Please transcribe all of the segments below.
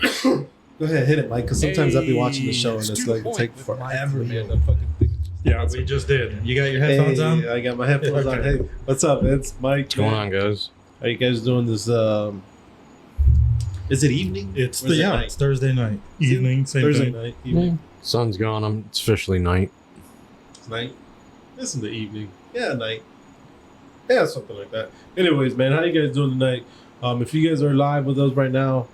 Go ahead, hit it, Mike. Because sometimes I'll be watching the show and it's like take forever, man. That fucking thing. Yeah, we just did. You got your headphones on? I got my headphones on. Hey, what's up? It's Mike. What's going on, guys? How you guys doing this? Is it evening? It's Thursday night. Evening, same Thursday thing. night. Evening. Sun's gone. It's officially night. It's night. It's in the evening. Yeah, night. Yeah, something like that. Anyways, man, how you guys doing tonight? If you guys are live with us right now,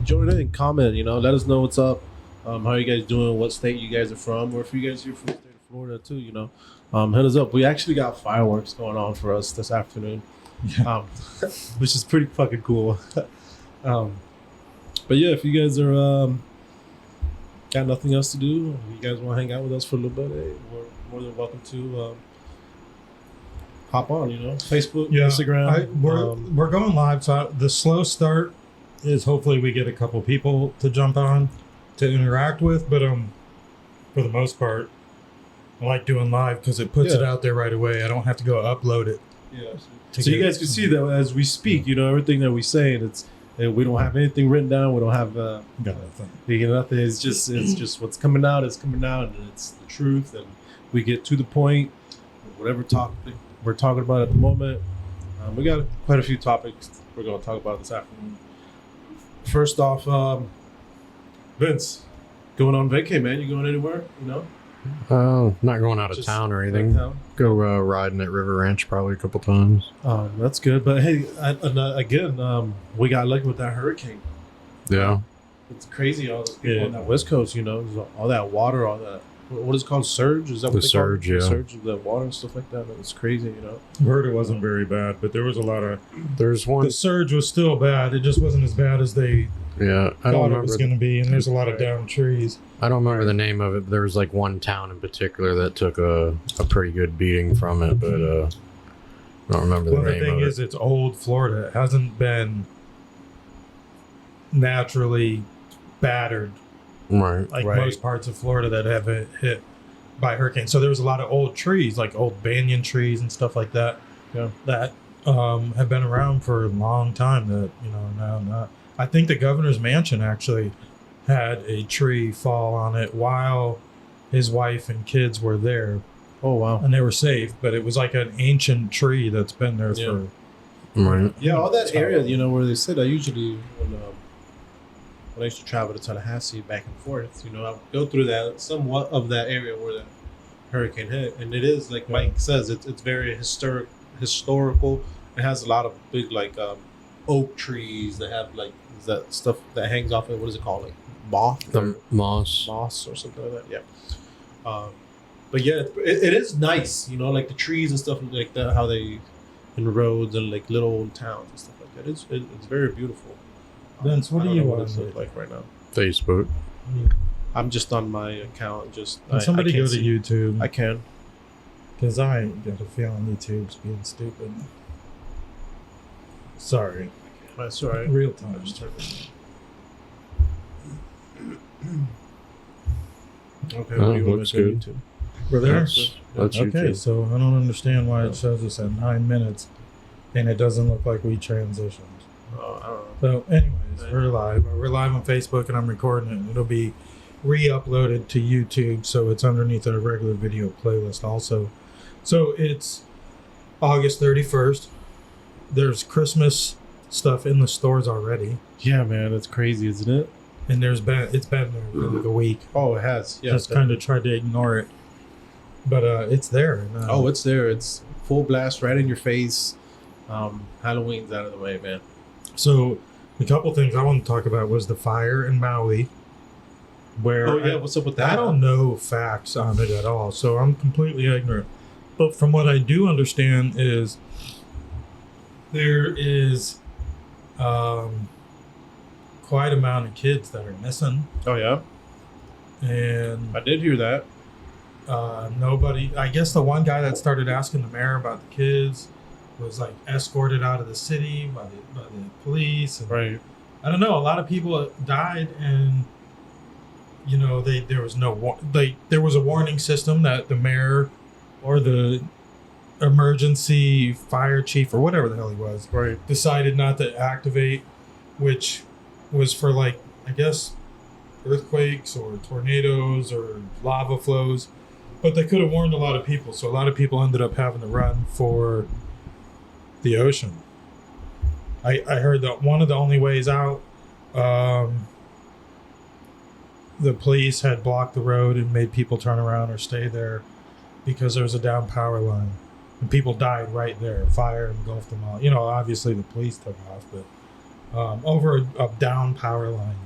join in and comment. Let us know what's up. How you guys doing? What state you guys are from, or if you guys are from the state of Florida too. Hit us up. We actually got fireworks going on for us this afternoon, which is pretty fucking cool. But yeah, if you guys are got nothing else to do, you guys want to hang out with us for a little bit, hey, we're more than welcome to hop on. Facebook, Instagram. We're going live. So the slow start is hopefully we get a couple people to jump on to interact with, but for the most part, I like doing live because it puts it out there right away. I don't have to go upload it. Yeah. So you guys can see that as we speak, everything that we say, and we don't have anything written down. We don't have nothing. It's just what's coming out is coming out, and it's the truth, and we get to the point. Whatever topic we're talking about at the moment, we got quite a few topics we're going to talk about this afternoon. First off, Vince, going on vacay, man. You going anywhere? Not going out of town or anything. Go riding at River Ranch probably a couple times. That's good. But hey, again, we got lucky with that hurricane. Yeah. It's crazy. All those people on that West Coast, all that water, all that. What is it called? Surge? Is that what the they surge? Call it? Yeah. The surge of the water and stuff like that. It's crazy, Heard it wasn't very bad, but there was a lot of. There's one. The surge was still bad. It just wasn't as bad as they. Yeah, I don't thought remember it was going to be, and there's a lot of downed trees. I don't remember the name of it, but there was like one town in particular that took a pretty good beating from it, but I don't remember the name of it. The thing is, it's old Florida. It hasn't been naturally battered like most parts of Florida that have been hit by hurricanes. So there was a lot of old trees, like old banyan trees and stuff like that, that have been around for a long time that, now not. I think the governor's mansion actually had a tree fall on it while his wife and kids were there. Oh, wow. And they were safe, but it was like an ancient tree that's been there for... Right. Yeah, all that area, where they sit, I usually, when I used to travel to Tallahassee back and forth, I would go through that, somewhat of that area where the hurricane hit. And it is, like Mike says, it's very historical. It has a lot of big, oak trees that have, that stuff that hangs off it. What is it called? Like moth? Moss or something like that. Yeah. But yeah, it is nice, like the trees and stuff like that, how they, in the roads and like little old towns and stuff like that. It's very beautiful. Vince, what do you want to look like right now? Facebook. I'm just on my account. Can somebody go to YouTube? I can. Because I got a feeling YouTube's being stupid. Sorry. That's all right. Real time. Okay, looks good. We're there? That's okay, YouTube. so I don't understand why it shows us at 9 minutes and it doesn't look like we transitioned. Oh, I don't know. So anyways, we're live. We're live on Facebook and I'm recording it. It'll be re-uploaded to YouTube, so it's underneath our regular video playlist also. So it's August 31st. There's Christmas stuff in the stores already. Yeah, man, it's crazy, isn't it? And it's been there for like a week. Oh, it has. Yeah, just kind of tried to ignore it, but it's there. And, it's there. It's full blast, right in your face. Halloween's out of the way, man. So a couple things I want to talk about was the fire in Maui. Where what's up with that? I don't know facts on it at all, so I'm completely ignorant. But from what I do understand is there is quite amount of kids that are missing. Oh yeah, and I did hear that. Nobody. I guess the one guy that started asking the mayor about the kids was like escorted out of the city by the police. And, right. I don't know. A lot of people died, and there was there was a warning system that the mayor or the emergency fire chief or whatever the hell he was, decided not to activate, which was for like I guess, earthquakes or tornadoes or lava flows, but they could have warned a lot of people. So a lot of people ended up having to run for the ocean. I heard that one of the only ways out, the police had blocked the road and made people turn around or stay there because there was a down power line. And people died right there. Fire engulfed them all. Obviously the police took off, but over a down power line,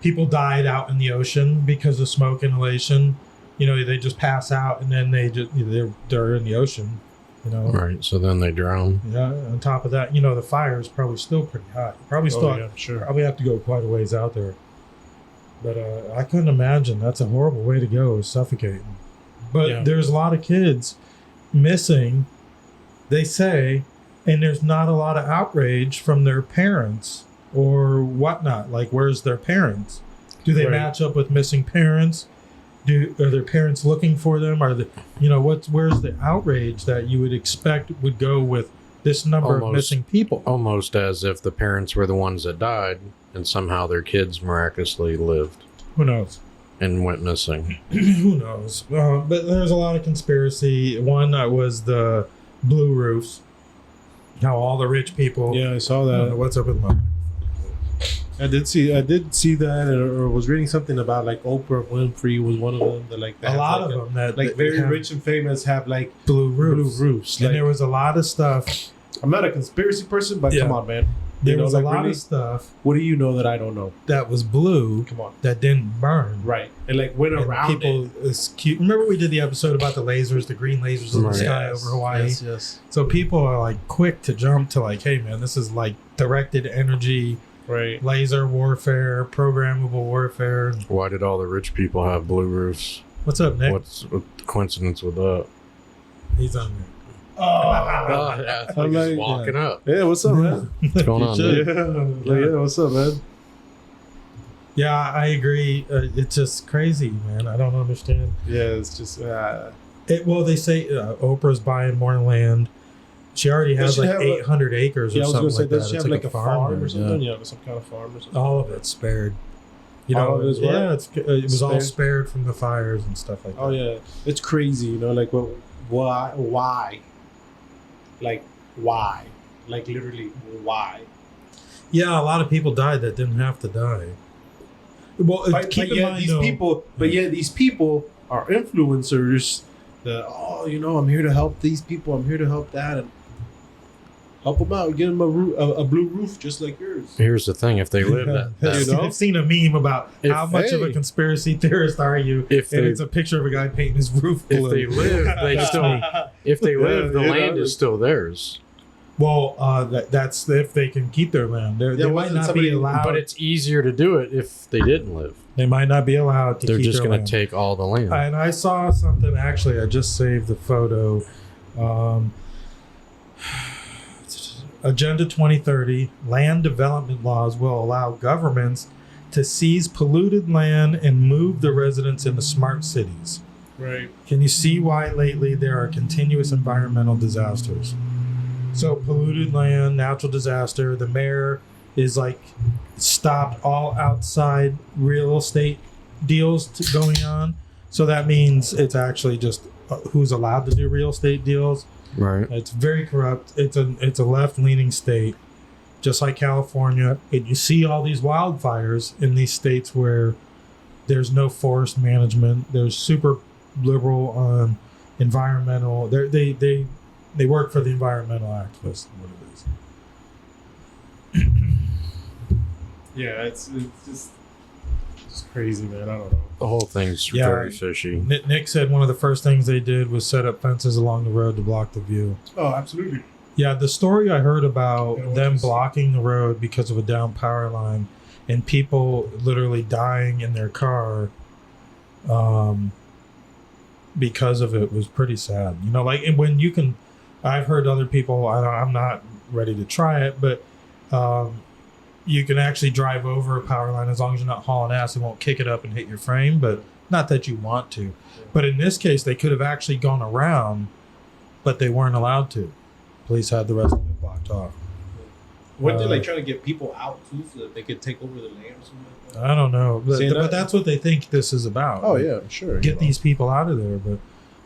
people died out in the ocean because of smoke inhalation. They just pass out and then they're in the ocean. Right. So then they drown. Yeah. On top of that, the fire is probably still pretty hot. Probably have to go quite a ways out there. But I couldn't imagine. That's a horrible way to go, is suffocating. But there's a lot of kids missing, they say, and there's not a lot of outrage from their parents or whatnot. Like, where's their parents? Do they match up with missing parents? Are their parents looking for them? Are where's the outrage that you would expect would go with this number of missing people? Almost as if the parents were the ones that died and somehow their kids miraculously lived. Who knows? And went missing. Who knows? But there's a lot of conspiracy. One was the blue roofs. How all the rich people. Yeah, I saw that. What's up with my? I did see that, or was reading something about like Oprah Winfrey was one of them. That like a lot of them that very rich and famous have like blue roofs. And there was a lot of stuff. I'm not a conspiracy person, but come on, man. There was a lot of stuff. What do you know that I don't know? That was blue. Come on. That didn't burn. Right. And like went around people. It's cute. Remember we did the episode about the lasers, the green lasers in the sky over Hawaii? Yes. So people are like quick to jump to like, hey man, this is like directed energy, laser warfare, programmable warfare. Why did all the rich people have blue roofs? What's up, Nick? What's the coincidence with that? He's on there. I'm like, walking up. Yeah, what's up, man? What's going on? Yeah, what's up, man? Yeah, I agree. It's just crazy, man. I don't understand. Yeah, it's just. Well, they say Oprah's buying more land. She already has like 800 acres or something like that. Does she have like a farm or something? Yeah, some kind of farm or something. All of it's spared. It was all spared from the fires and stuff like that. Oh yeah, it's crazy. Like why? Like why? Like literally why? Yeah, a lot of people died that didn't have to die. Well, keep in mind these people are influencers. I'm here to help these people. I'm here to help that and help them out. Get them a blue roof just like yours. Here's the thing: if they live I've seen a meme about how much of a conspiracy theorist are you? It's a picture of a guy painting his roof blue. If they live, the land is still theirs. Well, that's if they can keep their land. They might not be allowed. But it's easier to do it if they didn't live. They might not be allowed to They're keep just going to take all the land. And I saw something, actually, I just saved the photo. Agenda 2030, land development laws will allow governments to seize polluted land and move the residents into smart cities. Right. Can you see why lately there are continuous environmental disasters? So polluted land, natural disaster, the mayor is like stopped all outside real estate deals going on. So that means it's actually just who's allowed to do real estate deals. Right. It's very corrupt. It's a left-leaning state, just like California. And you see all these wildfires in these states where there's no forest management. There's super liberal on environmental. They work for the environmental activists. What it is. Yeah, it's just crazy, man. I don't know. The whole thing's very fishy. Nick said one of the first things they did was set up fences along the road to block the view. Oh, absolutely. Yeah, the story I heard about them blocking the road because of a down power line and people literally dying in their car because of it was pretty sad. Like when you can, I've heard other people, I'm not ready to try it, but you can actually drive over a power line as long as you're not hauling ass. It won't kick it up and hit your frame, but not that you want to. But in this case, they could have actually gone around, but they weren't allowed to. Police had the rest of it blocked off. Weren't they like trying to get people out too, so that they could take over the land or something like that? I don't know, See, but that's what they think this is about. Oh yeah, sure. Get these people out of there. But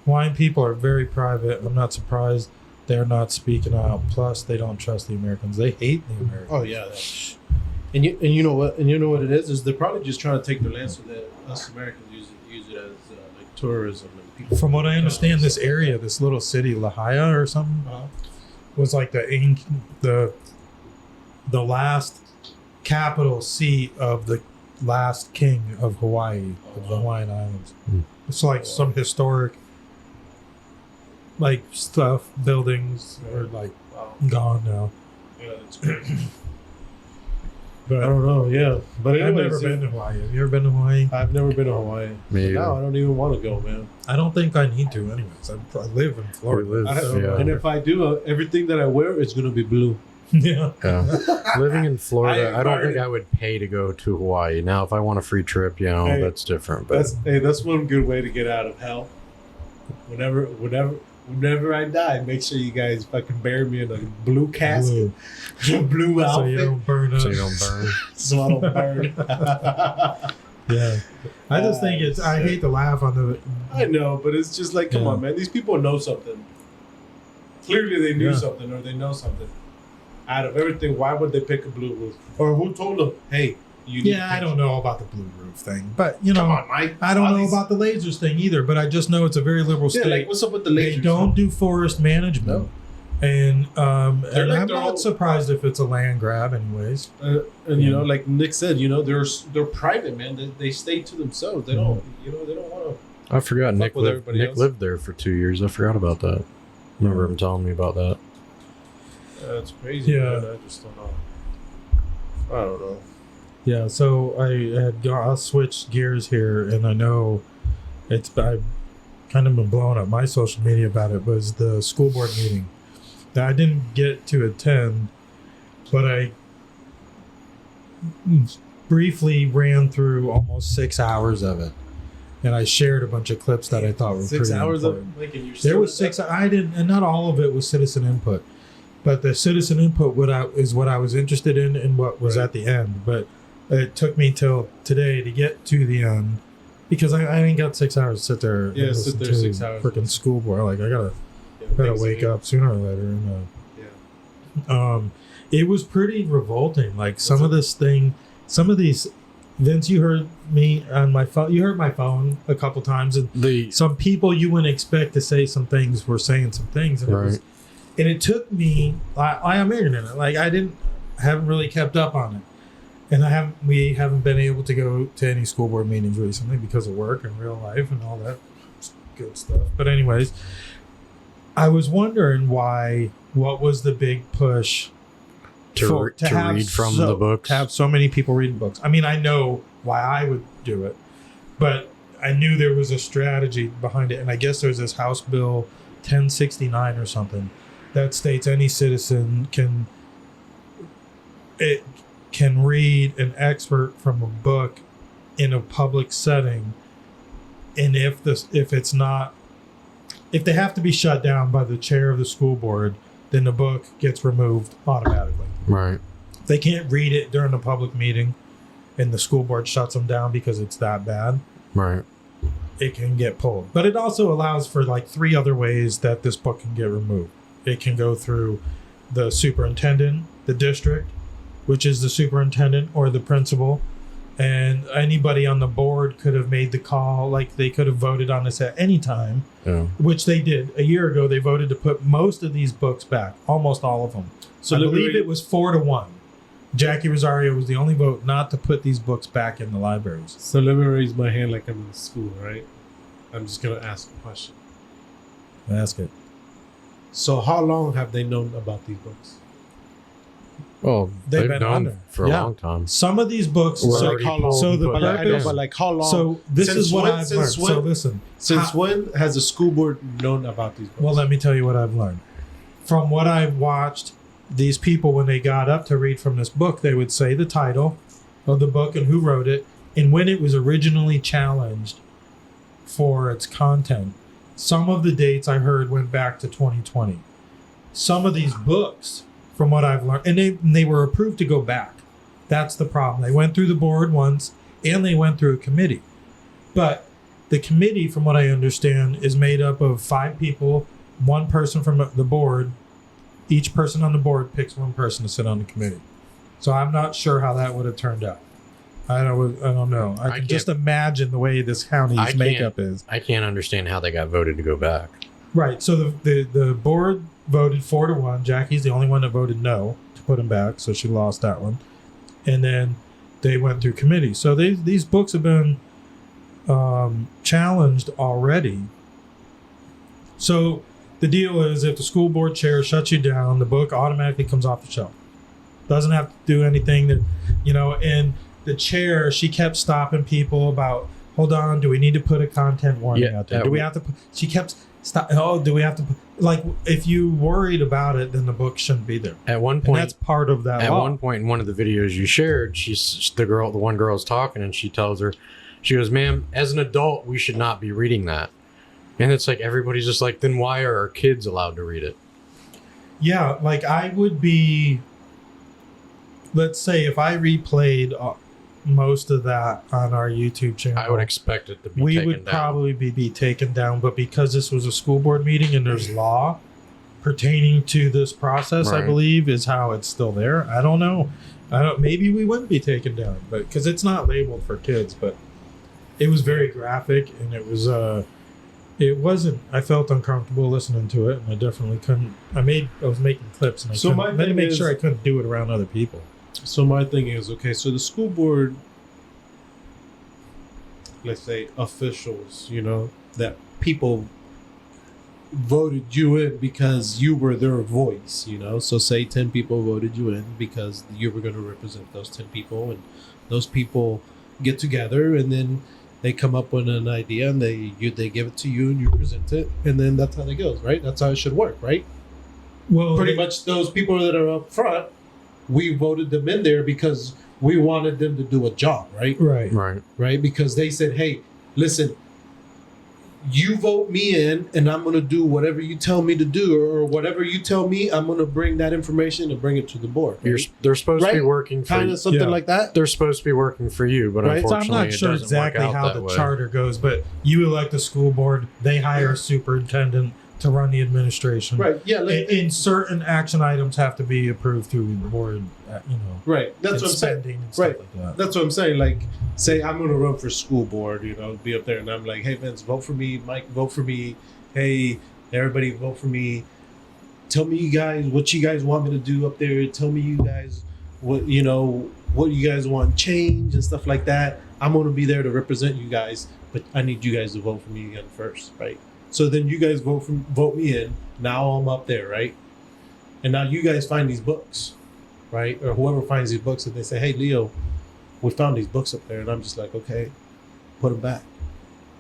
Hawaiian people are very private. I'm not surprised they're not speaking out. Plus, they don't trust the Americans. They hate the Americans. Oh yeah. And you know what it is they're probably just trying to take their land so that us Americans use it as like tourism and people. From what I understand, this area, this little city, Lahaina or something, was like the last capital seat of the last king of Hawaii, of the Hawaiian Islands. It's like some historic like stuff, buildings are like gone now. Yeah, that's crazy. But I don't know, yeah. But I've never been to Hawaii. Have you ever been to Hawaii? I've never been to Hawaii. Me either. No, I don't even want to go, man. I don't think I need to anyways. I live in Florida. And if I do, everything that I wear is going to be blue. Yeah. Living in Florida, I don't think I would pay to go to Hawaii. Now, if I want a free trip, that's different. But that's one good way to get out of hell. Whenever I die, make sure you guys fucking bury me in a blue casket, blue outfit, so you don't burn up. So you don't burn. So I don't burn. Yeah. I just think I hate to laugh on the. I know, but it's just like, come on, man. These people know something. Clearly, they knew something, or they know something. Out of everything, why would they pick a blue roof? Or who told them, hey, you need I don't know about the blue roof thing, but come on, Mike. I don't know about the lasers thing either. But I just know it's a very liberal state. Like, what's up with the lasers? They don't do forest management, and I'm not surprised if it's a land grab, anyways. And you know, like Nick said, they're private, man. They stay to themselves. They don't, they don't want to. I forgot Nick lived there for 2 years. I forgot about that. I remember him telling me about that. That's crazy. Yeah, man. I just don't know. I don't know. Yeah, so I'll switch gears here, and I know I've kind of been blowing up my social media about it. Was the school board meeting that I didn't get to attend, but I briefly ran through almost 6 hours of it, and I shared a bunch of clips that I thought were 6 pretty hours important. There was 6. I didn't, and not all of it was citizen input, but the citizen input is what I was interested in and what was at the end. But it took me till today to get to the end because I ain't got 6 hours to sit there. Yeah, sit there 6 hours. Freaking school board. Like I gotta wake up sooner or later. And, it was pretty revolting. Like some of these. Vince, you heard me on my phone. You heard my phone a couple times, and some people you wouldn't expect to say some things were saying some things, and it took me. I am ignorant. Like I haven't really kept up on it, and we haven't been able to go to any school board meetings recently because of work and real life and all that good stuff. But anyways, I was wondering what was the big push to read from the books? To have so many people reading books. I mean, I know why I would do it, but I knew there was a strategy behind it. And I guess there's this House Bill 1069 or something that states any citizen can read an excerpt from a book in a public setting. And if they have to be shut down by the chair of the school board, then the book gets removed automatically. Right. They can't read it during a public meeting and the school board shuts them down because it's that bad. Right. It can get pulled. But it also allows for like 3 other ways that this book can get removed. It can go through the superintendent, the district, which is the superintendent or the principal. And anybody on the board could have made the call. Like they could have voted on this at any time, which they did. A year ago, they voted to put most of these books back, almost all of them. So I believe it was 4-1. Jackie Rosario was the only vote not to put these books back in the libraries. So let me raise my hand like I'm in school, right? I'm just going to ask a question. Ask it. So how long have they known about these books? Well, they've been known under for a long time. Some of these books. But how long? So this is what I've learned. So listen. Since when has the school board known about these books? Well, let me tell you what I've learned. From what I've watched, these people, when they got up to read from this book, they would say the title of the book and who wrote it, and when it was originally challenged for its content. Some of the dates I heard went back to 2020. Some of these books from what I've learned. And they were approved to go back. That's the problem. They went through the board once, and they went through a committee. But the committee, from what I understand, is made up of 5 people, 1 person from the board. Each person on the board picks 1 person to sit on the committee. So I'm not sure how that would have turned out. I don't know. I can just imagine the way this county's makeup is. I can't understand how they got voted to go back. Right. So the board voted 4-1. Jackie's the only one that voted no to put him back, so she lost that one. And then they went through committee. So these books have been challenged already. So the deal is, if the school board chair shuts you down, the book automatically comes off the shelf. Doesn't have to do anything that, and the chair, she kept stopping people about, hold on, do we need to put a content warning out there? Do we have to put, she kept do we have to put, like, if you worried about it, then the book shouldn't be there. At one point, and that's part of that law. At one point in one of the videos you shared, the one girl's talking, and she tells her, she goes, "Ma'am, as an adult, we should not be reading that." And it's like, everybody's just like, then why are our kids allowed to read it? Yeah, like, I would be, let's say if I replayed most of that on our YouTube channel, I would expect it to be we taken would down. probably be taken down. But because this was a school board meeting and there's law pertaining to this process, Right. I believe is how it's still there. I don't know. Maybe we wouldn't be taken down, but because it's not labeled for kids. But it was very graphic, and it was it wasn't. I felt uncomfortable listening to it, and I definitely couldn't. I was making clips, and I had to make sure I couldn't do it around other people. So my thing is, okay, so the school board, let's say officials, that people voted you in because you were their voice, so say 10 people voted you in because you were going to represent those 10 people, and those people get together, and then they come up with an idea, and they give it to you, and you present it, and then that's how it goes, right? That's how it should work, right? Well, pretty much those people that are up front, we voted them in there because we wanted them to do a job, right? Right. Because they said, "Hey, listen, you vote me in, and I'm going to do whatever you tell me to do, or whatever you tell me, I'm going to bring that information and bring it to the board." Right? They're supposed to be working for kind of something like that. They're supposed to be working for you, but Right. unfortunately, So I'm not sure it doesn't exactly work out how that the way. charter goes, but you elect a school board, they hire a superintendent to run the administration. Right. Yeah. And certain action items have to be approved through the board, Right. That's what I'm saying. spending and stuff Right. like that. That's what I'm saying. Like, say I'm going to run for school board, be up there, and I'm like, "Hey, Vince, vote for me. Mike, vote for me. Hey, everybody, vote for me. Tell me, you guys, what you guys want me to do up there. Tell me, you guys, what you guys want change and stuff like that. I'm going to be there to represent you guys, but I need you guys to vote for me again first, right? So then you guys vote me in. Now I'm up there, right? And now you guys find these books, right? Or whoever finds these books, and they say, "Hey, Leo, we found these books up there," and I'm just like, "Okay, put them back."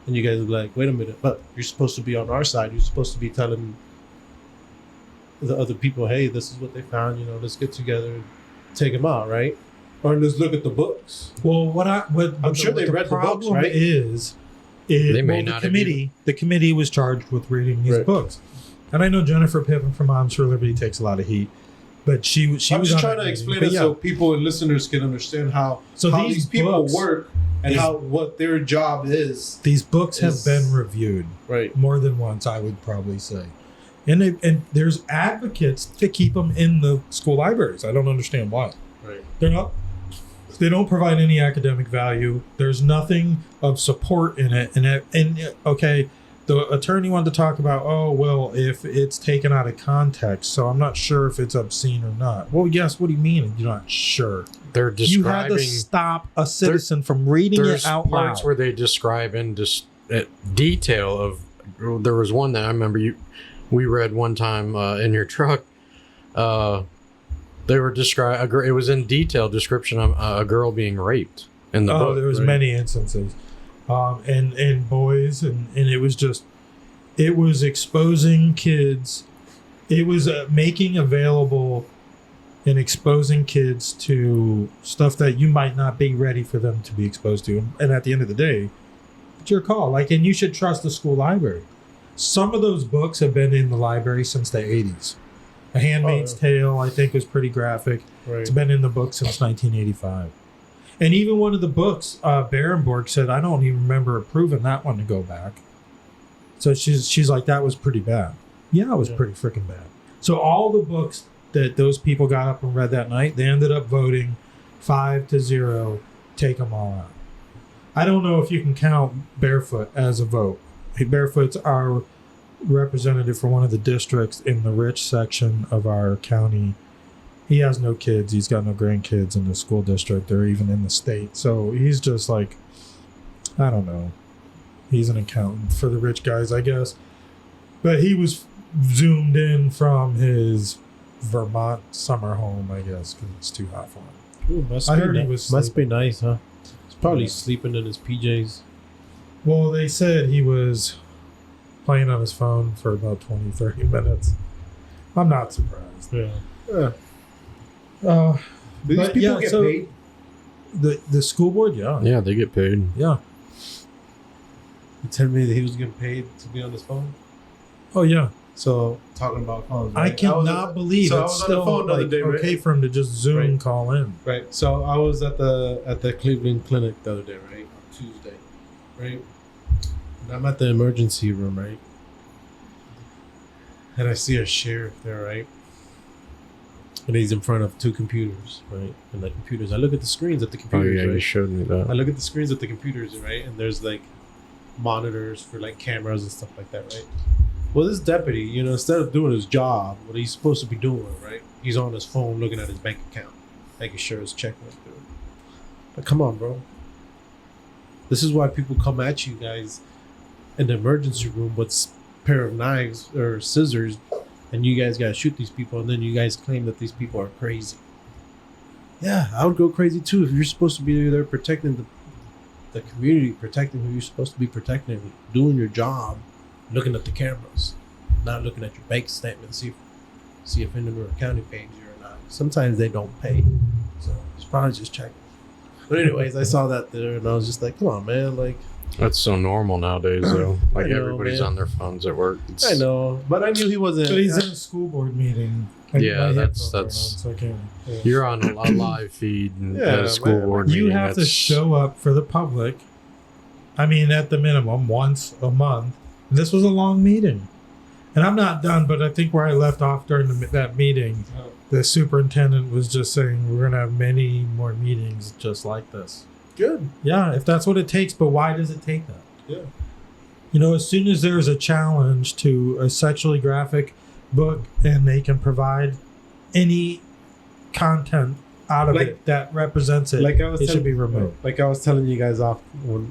And you guys are like, "Wait a minute, but you're supposed to be on our side. You're supposed to be telling the other people, hey, this is what they found. Let's get together and take them out, right? Or let's look at the books." Well, I'm sure they read the books, right? They may not have the committee was charged with reading these books, and I know Jennifer Pippin from Moms for Liberty takes a lot of heat, but she I'm was just trying to explain it so people and listeners can understand how these people work and what their job is. These books have been reviewed more than once, I would probably say, and there's advocates to keep them in the school libraries. I don't understand why. Right. They don't provide any academic value. There's nothing of support in it. And okay, the attorney wanted to talk about, if it's taken out of context, so I'm not sure if it's obscene or not. Well, yes, what do you mean you're not sure? They're describing... You had to stop a citizen from reading it out loud. There's parts where they describe in detail of... There was one that I remember we read one time in your truck. They were it was in detail description of a girl being raped in the book. There was many instances, and boys, and it was exposing kids. It was making available and exposing kids to stuff that you might not be ready for them to be exposed to. And at the end of the day, it's your call. And you should trust the school library. Some of those books have been in the library since the 80s. A Handmaid's Tale, I think, is pretty graphic. Right. It's been in the book since 1985. And even one of the books, Barenborg said, I don't even remember approving that one to go back. So she's like, that was pretty bad. Yeah, it was pretty freaking bad. So all the books that those people got up and read that night, they ended up voting 5-0, take them all out. I don't know if you can count Barefoot as a vote. Barefoot's our representative for one of the districts in the rich section of our county. He has no kids. He's got no grandkids in the school district or even in the state. So he's just like, I don't know. He's an accountant for the rich guys, I guess. But he was zoomed in from his Vermont summer home, I guess, because it's too hot for him. Ooh, I heard he was must be nice, huh? He's probably sleeping in his PJs. Well, they said he was playing on his phone for about 20, 30 minutes. I'm not surprised. Yeah. Do these people get paid? The school board, yeah. Yeah, they get paid. Yeah. You tell me that he was getting paid to be on his phone? Oh, yeah. So, talking about phones, right? I cannot believe it's still like, okay for him to just Zoom call in. Right. So, I was at the Cleveland Clinic the other day, right? On Tuesday, right? And I'm at the emergency room, right? And I see a sheriff there, right? And he's in front of two computers, right? And the computers, I look at the screens at the computers, right? You showed me that. I look at the screens at the computers, right? And there's like monitors for like cameras and stuff like that, right? Well, this deputy, instead of doing his job, what he's supposed to be doing, right? He's on his phone looking at his bank account, making sure his check went through. But come on, bro. This is why people come at you guys in the emergency room with a pair of knives or scissors, and you guys gotta shoot these people, and then you guys claim that these people are crazy. Yeah, I would go crazy too if you're supposed to be there protecting the community, protecting who you're supposed to be protecting, doing your job, looking at the cameras, not looking at your bank statement, see if Indian County pays you or not. Sometimes they don't pay, so it's probably just checking. But anyways, I saw that there, and I was just like, come on, man, like. That's so normal nowadays, though. Like, know, everybody's man. on their phones at work. I know, but I knew he wasn't. But he's in a school board meeting. Yeah, My that's- headphones are on, so I can't- You're on a live feed and at Yeah, a school man. board You meeting. have to that's- show up for the public. I mean, at the minimum, once a month. This was a long meeting. And I'm not done, but I think where I left off during that meeting, the superintendent was just saying we're going to have many more meetings just like this. Good. Yeah, if that's what it takes, but why does it take that? Yeah. As soon as there's a challenge to a sexually graphic book and they can provide any content out of it that represents it, it should be removed. Like I was telling you guys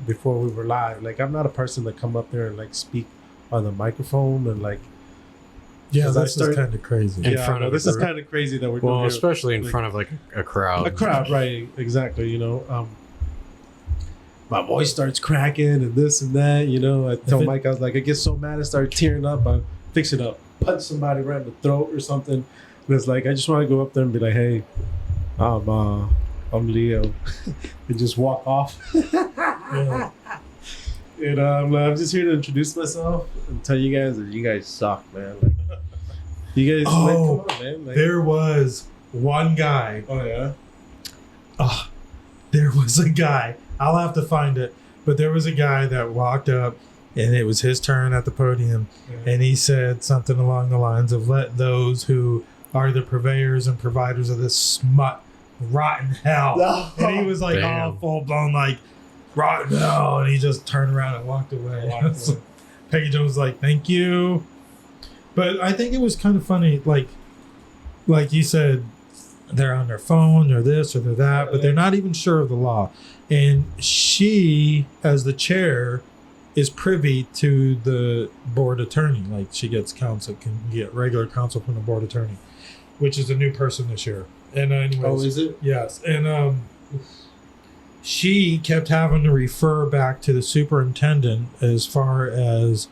before we were live, like I'm not a person that come up there and like speak on the microphone and like. Yeah, this is kind of crazy. In front of this is kind of crazy that we're doing. Well, here. especially in front of like a crowd. A crowd, right? Exactly. My voice starts cracking and this and that. I tell Mike, I was like, I get so mad, I start tearing up. I fix it up, punch somebody right in the throat or something. And it's like I just want to go up there and be like, hey, I'm Leo, and just walk off. Yeah. I'm just here to introduce myself and tell you guys that you guys suck, man. Like, you guys, come on, man. Like, There was one guy. oh yeah. There was a guy. I'll have to find it. But there was a guy that walked up and it was his turn at the podium. Yeah. And he said something along the lines of, let those who are the purveyors and providers of this smut rot in hell. Oh, and he was like all damn. full blown like, rot in hell. And he just turned around and walked away. Peggy Jones was like, thank you. But I think it was kind of funny. Like you said, they're on their phone or this or they're that, but they're not even sure of the law. And she, as the chair, is privy to the board attorney. Like she gets counsel, can get regular counsel from the board attorney, which is a new person this year. And anyways, Oh, is it? yes. And she kept having to refer back to the superintendent as far as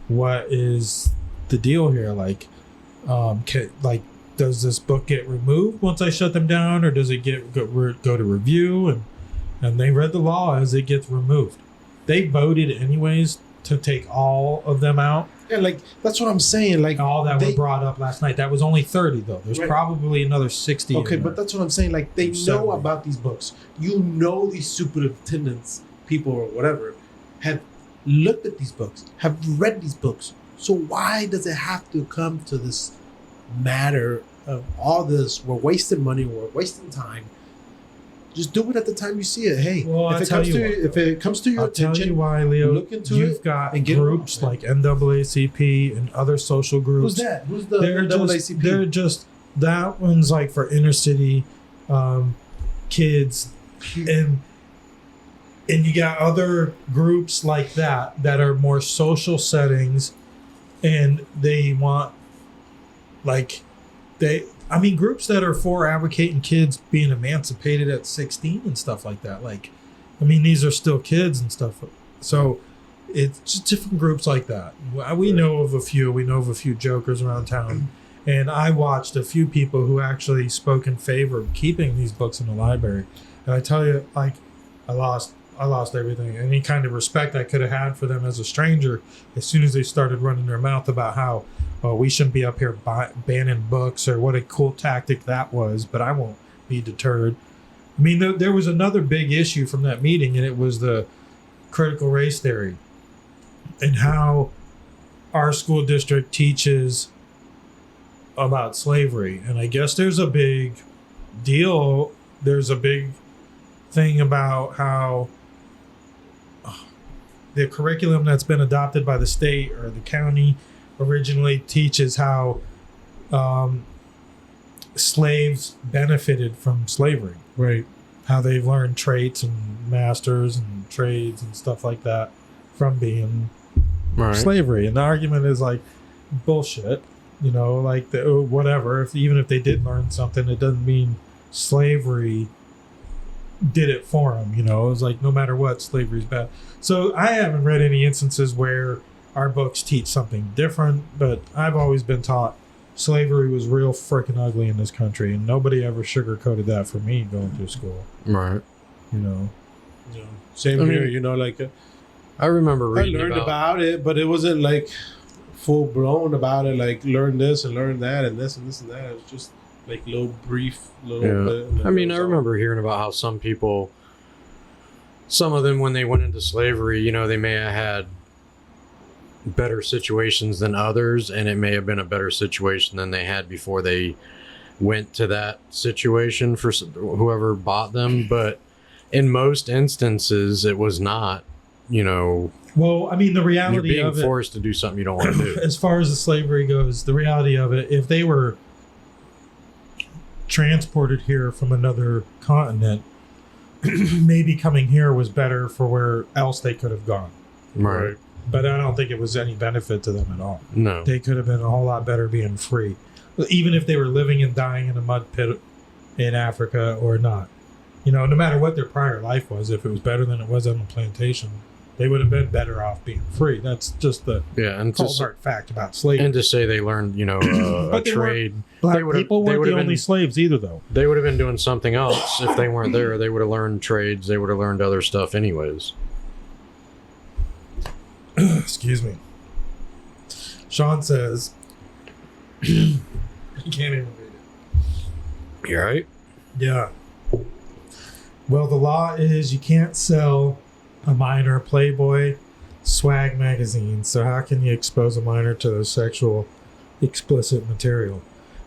what is the deal here. Like, does this book get removed once I shut them down, or does it go to review? And they read the law as it gets removed. They voted anyways to take all of them out, Yeah, like that's what I'm saying. Like all that were brought up last night. That was only 30 though. There's probably another 60. Okay, but that's what I'm saying. Like they know about these books. You know, these superintendents, people or whatever, have looked at these books, have read these books. So why does it have to come to this matter of all this? We're wasting money. We're wasting time. Just do it at the time you see it. Hey, well, if it comes to your attention, I'll tell you why, Leo. Look into you've got groups like NAACP and other social groups. Who's that? Who's the NAACP? They're just that one's like for inner city kids, and you got other groups like that are more social settings, and they want groups that are for advocating kids being emancipated at 16 and stuff like that. These are still kids and stuff. So it's just different groups like that. We know of a few. We know of a few jokers around town. And I watched a few people who actually spoke in favor of keeping these books in the library. And I tell you, I lost everything. Any kind of respect I could have had for them as a stranger as soon as they started running their mouth about how we shouldn't be up here banning books or what a cool tactic that was, but I won't be deterred. There was another big issue from that meeting, and it was the critical race theory and how our school district teaches about slavery. And I guess there's a big deal. There's a big thing about how the curriculum that's been adopted by the state or the county originally teaches how slaves benefited from slavery. Right. How they've learned traits and masters and trades and stuff like that from being slavery. And the argument is bullshit. Whatever. Even if they did learn something, it doesn't mean slavery did it for them. It's no matter what, slavery's bad. So I haven't read any instances where our books teach something different, but I've always been taught slavery was real freaking ugly in this country, and nobody ever sugarcoated that for me going through school. Right. Yeah. Same here. I remember reading I learned about it, but it wasn't full blown about it. Learn this and learn that and this and this and that. It was just little brief bit. I remember hearing about how some people, some of them when they went into slavery, they may have had better situations than others, and it may have been a better situation than they had before they went to that situation for whoever bought them. But in most instances, it was not, Well, the reality you're of being forced to do something you don't want to do. As far as the slavery goes, the reality of it, if they were transported here from another continent, maybe coming here was better for where else they could have gone. Right. But I don't think it was any benefit to them at all. No. They could have been a whole lot better being free. Even if they were living and dying in a mud pit in Africa or not. No matter what their prior life was, if it was better than it was on the plantation, they would have been better off being free. That's just the cold hard fact about slavery. And to say they learned, a trade. Black people weren't the only slaves either, though. They would have been doing something else if they weren't there. They would have learned trades. They would have learned other stuff anyways. Excuse me. Sean says, you can't even read it. You right? Yeah. Well, the law is you can't sell a minor Playboy swag magazine. So how can you expose a minor to the sexual explicit material?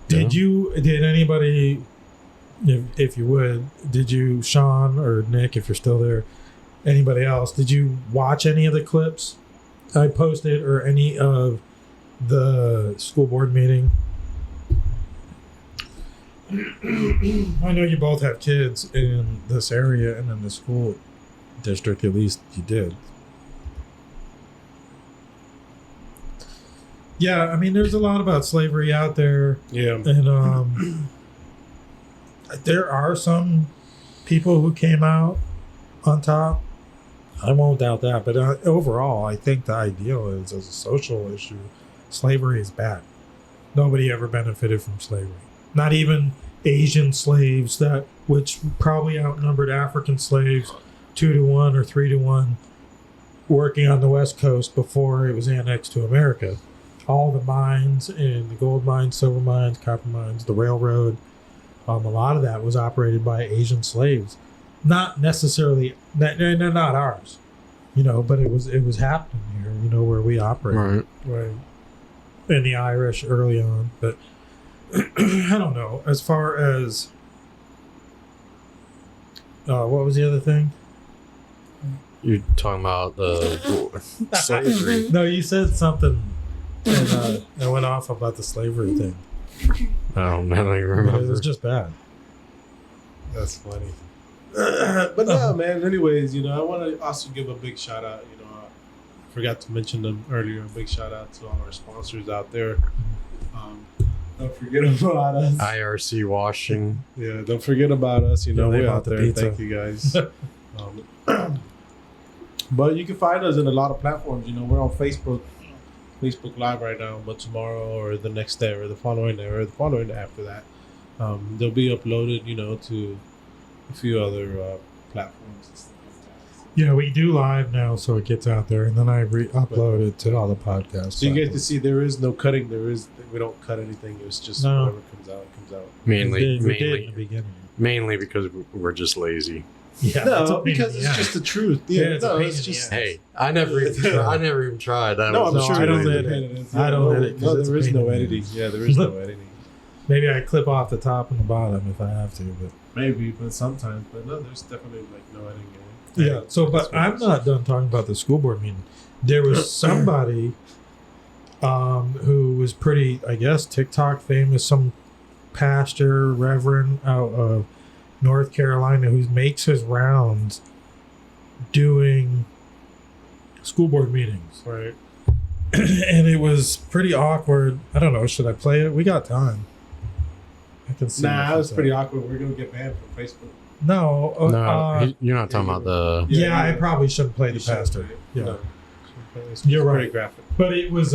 Did anybody, if you would, did you, Sean or Nick, if you're still there, anybody else, did you watch any of the clips I posted or any of the school board meeting? I know you both have kids in this area and in the school district, at least you did. Yeah, there's a lot about slavery out there. Yeah. And there are some people who came out on top. I won't doubt that. But overall, I think the ideal is, as a social issue, slavery is bad. Nobody ever benefited from slavery. Not even Asian slaves, which probably outnumbered African slaves 2-to-1 or 3-to-1, working on the West Coast before it was annexed to America. all the mines and the gold mines, silver mines, copper mines, the railroad. A lot of that was operated by Asian slaves, not necessarily. They're not ours, but it was happening here, where we operate. Right. And the Irish early on, but I don't know. As far as what was the other thing? You're talking about the slavery. No, you said something, and I went off about the slavery thing. I don't even remember. It was just bad. That's funny. But no, man. Anyways, I want to also give a big shout out. I forgot to mention them earlier. A big shout out to all our sponsors out there. Don't forget about us. IRC Washing. Yeah, don't forget about us. We're out the there. pizza. Thank you guys. But you can find us in a lot of platforms. We're on Facebook Live right now. But tomorrow or the next day or the following day or the following day after that, they'll be uploaded. To a few other platforms and stuff like that. Yeah, we do live now, so it gets out there, and then I upload it to all the podcasts. So you get to see there is no cutting. We don't cut anything. It's just whatever comes out, it comes out. Mainly in the beginning. Mainly because we're just lazy. Yeah, no, because it's just the truth. Yeah, it's just. Hey, I never even tried. I'm sure I don't edit. I don't edit. No, there is no editing. Yeah, there is no editing. Maybe I clip off the top and the bottom if I have to, but maybe, but sometimes. But no, there's definitely no editing. Yeah. So, but I'm not done talking about the school board meeting. There was somebody, who was pretty, I guess, TikTok famous, some pastor, reverend out of North Carolina who makes his rounds doing school board meetings. Right. And it was pretty awkward. I don't know. Should I play it? We got time. I can see. Nah, it was pretty awkward. We're going to get banned from Facebook. No. You're not talking about the... Yeah, I probably shouldn't play the pastor. Yeah. No. You're right. Pretty graphic. But it was...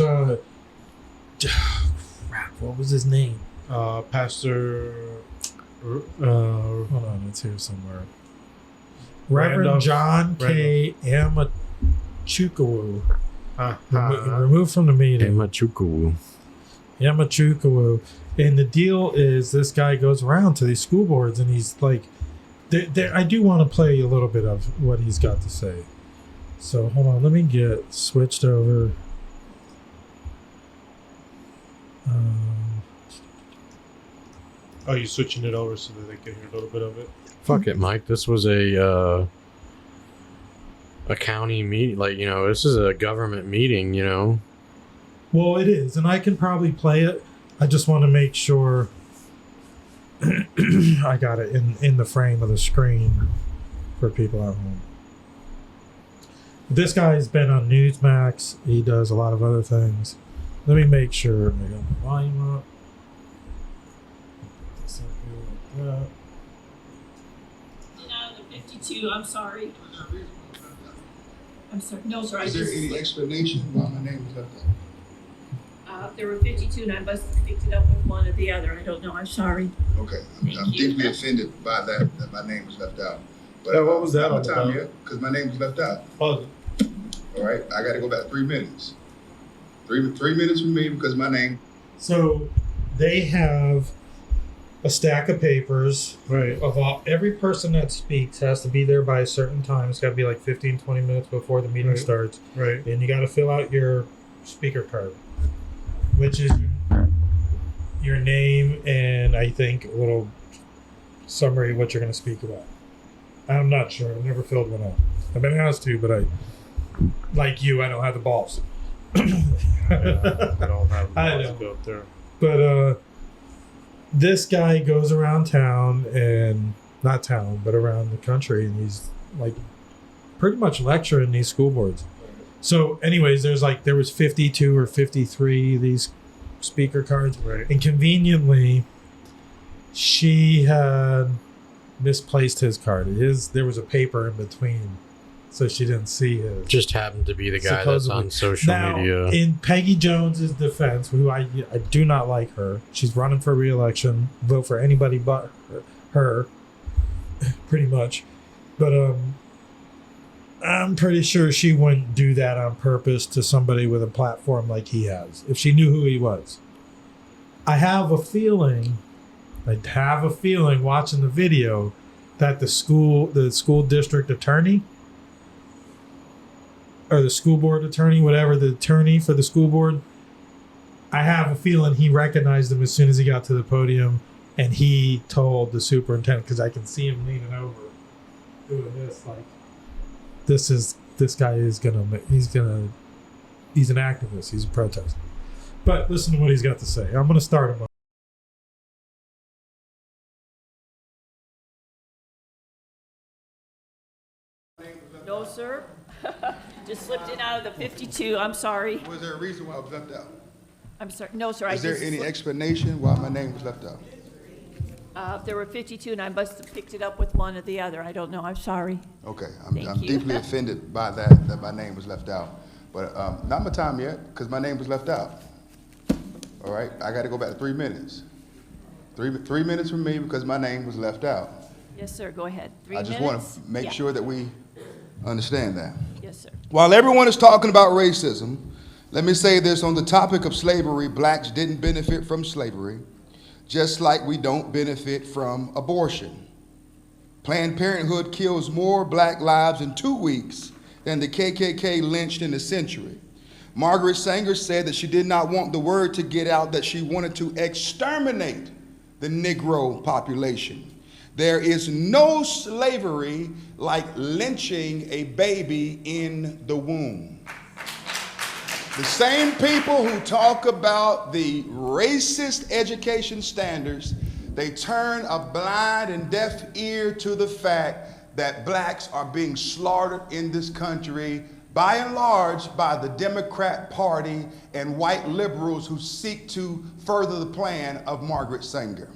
what was his name? Pastor... hold on, it's here somewhere. Reverend John K. Amachukawu. Removed from the meeting. Amachukawu. And the deal is this guy goes around to these school boards and he's like... I do want to play a little bit of what he's got to say. So, hold on. Let me get switched over. Oh, you're switching it over so that they can hear a little bit of it? Fuck it, Mike. This was a county meeting. This is a government meeting, Well, it is. And I can probably play it. I just want to make sure I got it in the frame of the screen for people at home. This guy's been on Newsmax. He does a lot of other things. Let me make sure I got the volume up. This up here like that. Out of the 52, I'm sorry. I'm sorry. No, sir. Is there any explanation why my name was left out? There were 52, and I must have picked it up with one or the other. I don't know. I'm sorry. Okay, I'm deeply offended by that my name was left out. But what was that all about? Because my name was left out. Oh. All right, I got to go back 3 minutes. Three minutes for me because my name. So they have a stack of papers. Right. Of every person that speaks has to be there by a certain time. It's got to be like 15, 20 minutes before the meeting starts. Right. And you got to fill out your speaker card, which is your name and I think a little summary of what you're going to speak about. I'm not sure. I've never filled one out. I've been asked to, but I don't have the balls. I don't have balls to go up there. But this guy goes around town and not town, but around the country, and he's like pretty much lecturing these school boards. So, anyways, there was 52 or 53 of these speaker cards, right? And conveniently, she had misplaced his card. There was a paper in between, so she didn't see his. Just happened to be the guy that's on social media. In Peggy Jones's defense, who I do not like her. She's running for re-election. Vote for anybody but her pretty much. But I'm pretty sure she wouldn't do that on purpose to somebody with a platform like he has, if she knew who he was. I have a feeling watching the video that the school district attorney or the school board attorney, whatever, the attorney for the school board, I have a feeling he recognized him as soon as he got to the podium, and he told the superintendent, because I can see him leaning over doing this, like, he's an activist, he's a protester. But listen to what he's got to say. I'm going to start him up. No, sir. Just slipped in out of the 52. I'm sorry. Was there a reason why I was left out? I'm sorry. No, sir. Is there any explanation why my name was left out? There were 52, and I must have picked it up with one or the other. I don't know. I'm sorry. Okay, Thank I'm you. deeply offended by that my name was left out. But not my time yet, because my name was left out. All right, I got to go back to 3 minutes. Three minutes from me because my name was left out. Yes, sir. Go ahead. 3 I minutes. just want to make sure that we understand that. Yes, sir. While everyone is talking about racism, let me say this on the topic of slavery: blacks didn't benefit from slavery, just like we don't benefit from abortion. Planned Parenthood kills more black lives in 2 weeks than the KKK lynched in a century. Margaret Sanger said that she did not want the word to get out that she wanted to exterminate the Negro population. There is no slavery like lynching a baby in the womb. The same people who talk about the racist education standards, they turn a blind and deaf ear to the fact that blacks are being slaughtered in this country, by and large, by the Democrat Party and white liberals who seek to further the plan of Margaret Sanger.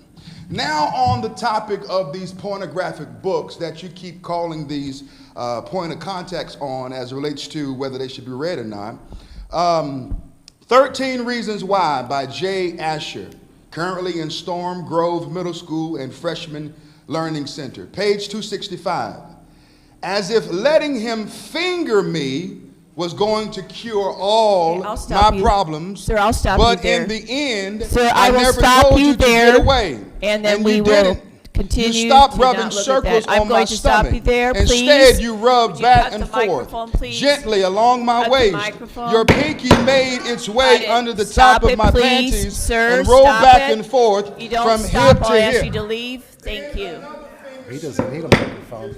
Now on the topic of these pornographic books that you keep calling these point of contacts on as it relates to whether they should be read or not. 13 Reasons Why by Jay Asher, currently in Storm Grove Middle School and Freshman Learning Center, page 265. As if letting him finger me was going to cure all my problems. Sir, I'll stop but you there. in the end, Sir, I will never stop told you you to there, get away. And then And we you will didn't. continue You stopped to rubbing not look circles at that. I'm on going my to stop stomach. you there, please. Instead, you rubbed Would you back cut and the forth, microphone, please? gently along my Cut the waist. microphone. Your pinky made its way Cut it. under the Stop top of it, my please. panties Sir, and rolled stop back it. and forth You don't from stop, hip I'll to ask hip. you to leave. Thank you. He doesn't need a microphone.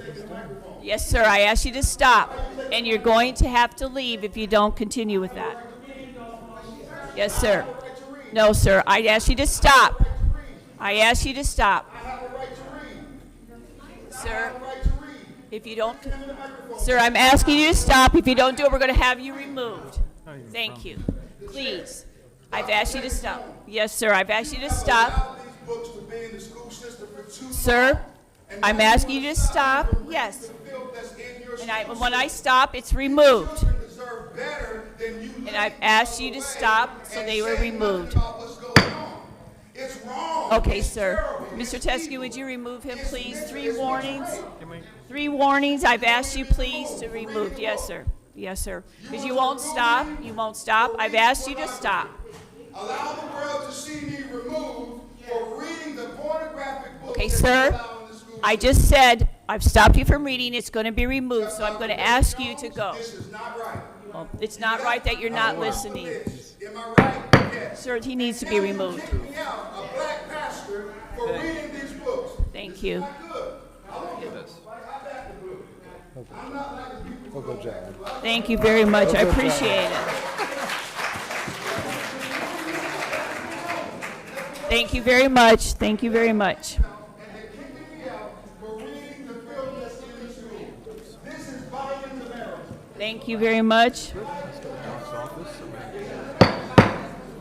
Yes, sir, I asked you to stop. And you're going to have to leave if you don't continue with that. Yes, sir. No, sir, I asked you to stop. I asked you to stop. Sir, if you don't, sir, I'm asking you to stop. If you don't do it, we're going to have you removed. Thank you. Please. I've asked you to stop. Yes, sir, I've asked you to stop. Sir, I'm asking you to stop. Yes. And when I stop, it's removed. And I've asked you to stop, so they were removed. Okay, sir. Mr. Teskey, would you remove him, please? 3 warnings. 3 warnings. I've asked you, please, to remove. Yes, sir. Yes, sir. Because you won't stop. You won't stop. I've asked you to stop. Allow the world to see me removed for reading the pornographic books. Okay, sir. I just said I've stopped you from reading. It's going to be removed, so I'm going to ask you to go. This is not right. Well, it's not right that you're not listening. Am I right? Yes. Sir, he needs to be removed. Kick me out, a black pastor, for reading these books. Thank you. Good. I want this. I'm not like the people. Oh, good job. Thank you very much. I appreciate it. Thank you very much. Thank you very much. Thank you very much.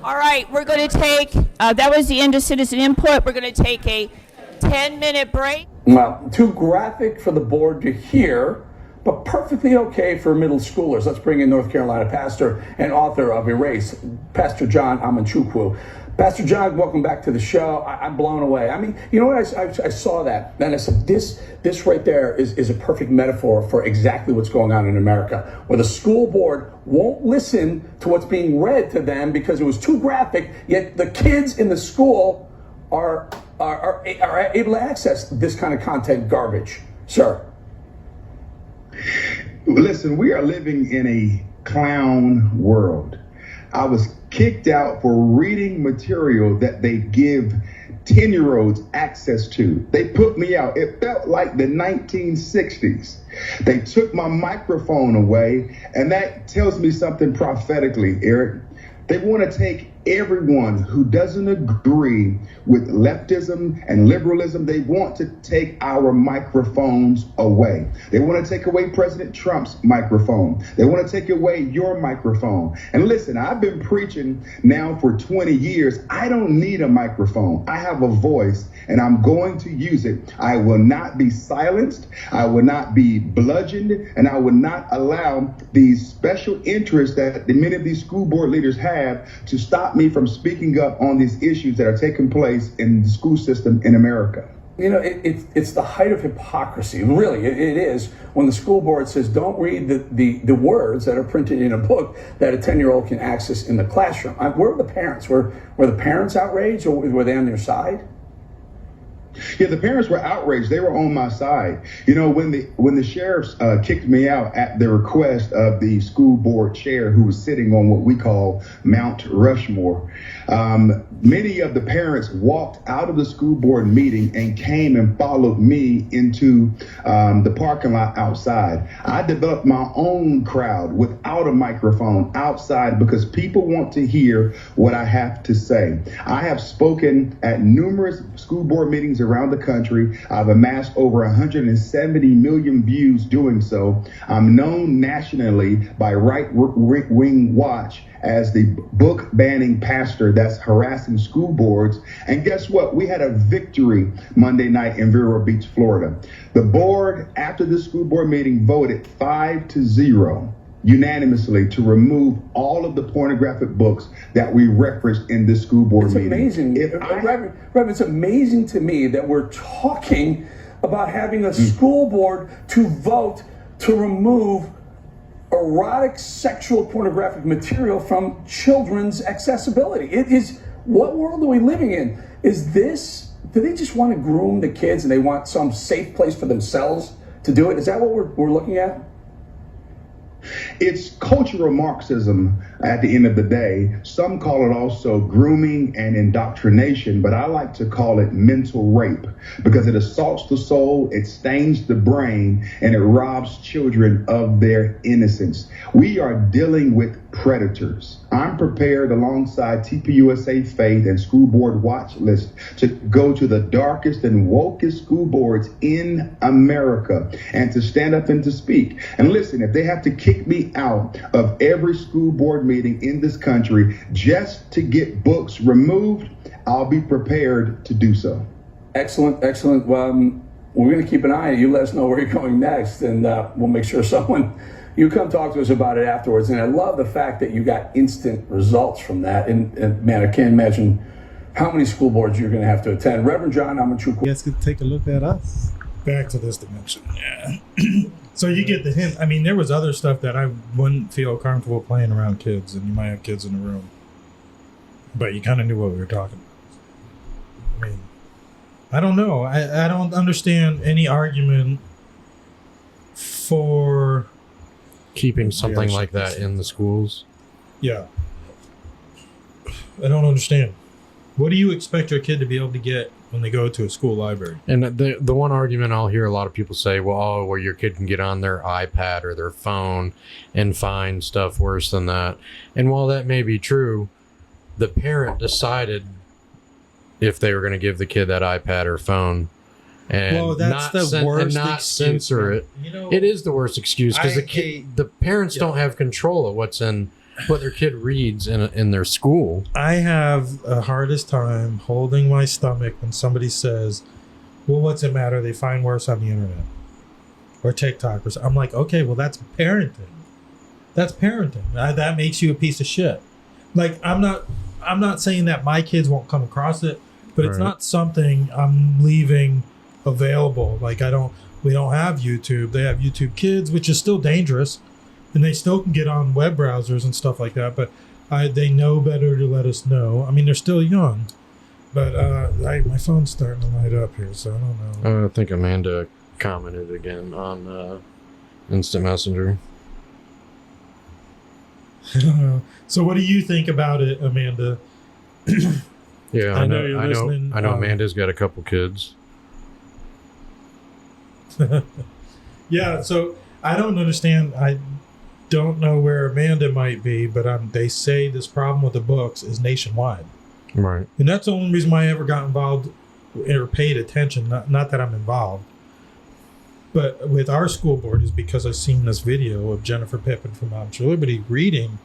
All right, we're going to take, that was the end of citizen input. We're going to take a 10-minute break. Well, too graphic for the board to hear, but perfectly okay for middle schoolers. Let's bring in North Carolina pastor and author of Erase, Pastor John Amanchukwu. Pastor John, welcome back to the show. I'm blown away. I mean, you know what? I saw that, and I said, this right there is a perfect metaphor for exactly what's going on in America, where the school board won't listen to what's being read to them because it was too graphic, yet the kids in the school are able to access this kind of content garbage. Sir. Listen, we are living in a clown world. I was kicked out for reading material that they give 10-year-olds access to. They put me out. It felt like the 1960s. They took my microphone away, and that tells me something prophetically, Eric. They want to take everyone who doesn't agree with leftism and liberalism. They want to take our microphones away. They want to take away President Trump's microphone. They want to take away your microphone. And listen, I've been preaching now for 20 years. I don't need a microphone. I have a voice, and I'm going to use it. I will not be silenced. I will not be bludgeoned, and I will not allow these special interests that many of these school board leaders have to stop me from speaking up on these issues that are taking place in the school system in America. You know, it's the height of hypocrisy. Really, it is when the school board says don't read the words that are printed in a book that a 10-year-old can access in the classroom. Where were the parents? Were the parents outraged, or were they on their side? Yeah, the parents were outraged. They were on my side. You know, when the sheriffs kicked me out at the request of the school board chair, who was sitting on what we call Mount Rushmore, many of the parents walked out of the school board meeting and came and followed me into the parking lot outside. I developed my own crowd without a microphone outside because people want to hear what I have to say. I have spoken at numerous school board meetings around the country. I've amassed over 170 million views doing so. I'm known nationally by Right Wing Watch as the book banning pastor that's harassing school boards. And guess what? We had a victory Monday night in Vero Beach, Florida. The board, after the school board meeting, voted 5-0 unanimously to remove all of the pornographic books that we referenced in this school board meeting. It's amazing. Reverend, it's amazing to me that we're talking about having a school board to vote to remove erotic, sexual, pornographic material from children's accessibility. It is, what world are we living in? Is this, do they just want to groom the kids and they want some safe place for themselves to do it? Is that what we're looking at? It's cultural Marxism at the end of the day. Some call it also grooming and indoctrination, but I like to call it mental rape because it assaults the soul, it stains the brain, and it robs children of their innocence. We are dealing with predators. I'm prepared alongside TPUSA Faith and School Board Watch List to go to the darkest and wokest school boards in America and to stand up and to speak. And listen, if they have to kick me out of every school board meeting in this country just to get books removed, I'll be prepared to do so. Excellent, excellent. Well, we're going to keep an eye on you. Let us know where you're going next, and we'll make sure you come talk to us about it afterwards. And I love the fact that you got instant results from that. And man, I can't imagine how many school boards you're going to have to attend. Reverend John Amachukwu. You guys could take a look at us. Back to this dimension. Yeah. So you get the hint. I mean, there was other stuff that I wouldn't feel comfortable playing around kids, and you might have kids in the room. But you kind of knew what we were talking about. I mean, I don't know. I don't understand any argument for keeping something like that in the schools. Yeah. I don't understand. What do you expect your kid to be able to get when they go to a school library? And the one argument I'll hear a lot of people say, well, your kid can get on their iPad or their phone and find stuff worse than that. And while that may be true, the parent decided if they were going to give the kid that iPad or phone and not censor it. You know, it is the worst excuse because the parents don't have control of what their kid reads in their school. I have the hardest time holding my stomach when somebody says, well, what's it matter? They find worse on the internet or TikTok or something. I'm like, okay, well, that's parenting. That's parenting. That makes you a piece of shit. Like, I'm not I'm not saying that my kids won't come across it, but it's Right. not something I'm leaving available. Like we don't have YouTube. They have YouTube Kids, which is still dangerous, and they still can get on web browsers and stuff like that. But they know better to let us know. I mean, they're still young, but my phone's starting to light up here, so I don't know. I think Amanda commented again on Instant Messenger. So what do you think about it, Amanda? Yeah, I know you're listening, I know Amanda's got a couple kids. Yeah, so I don't understand. I don't know where Amanda might be, but they say this problem with the books is nationwide. Right. And that's the only reason why I ever got involved or paid attention. Not that I'm involved, but with our school board is because I seen this video of Jennifer Pippin from Moms for Liberty reading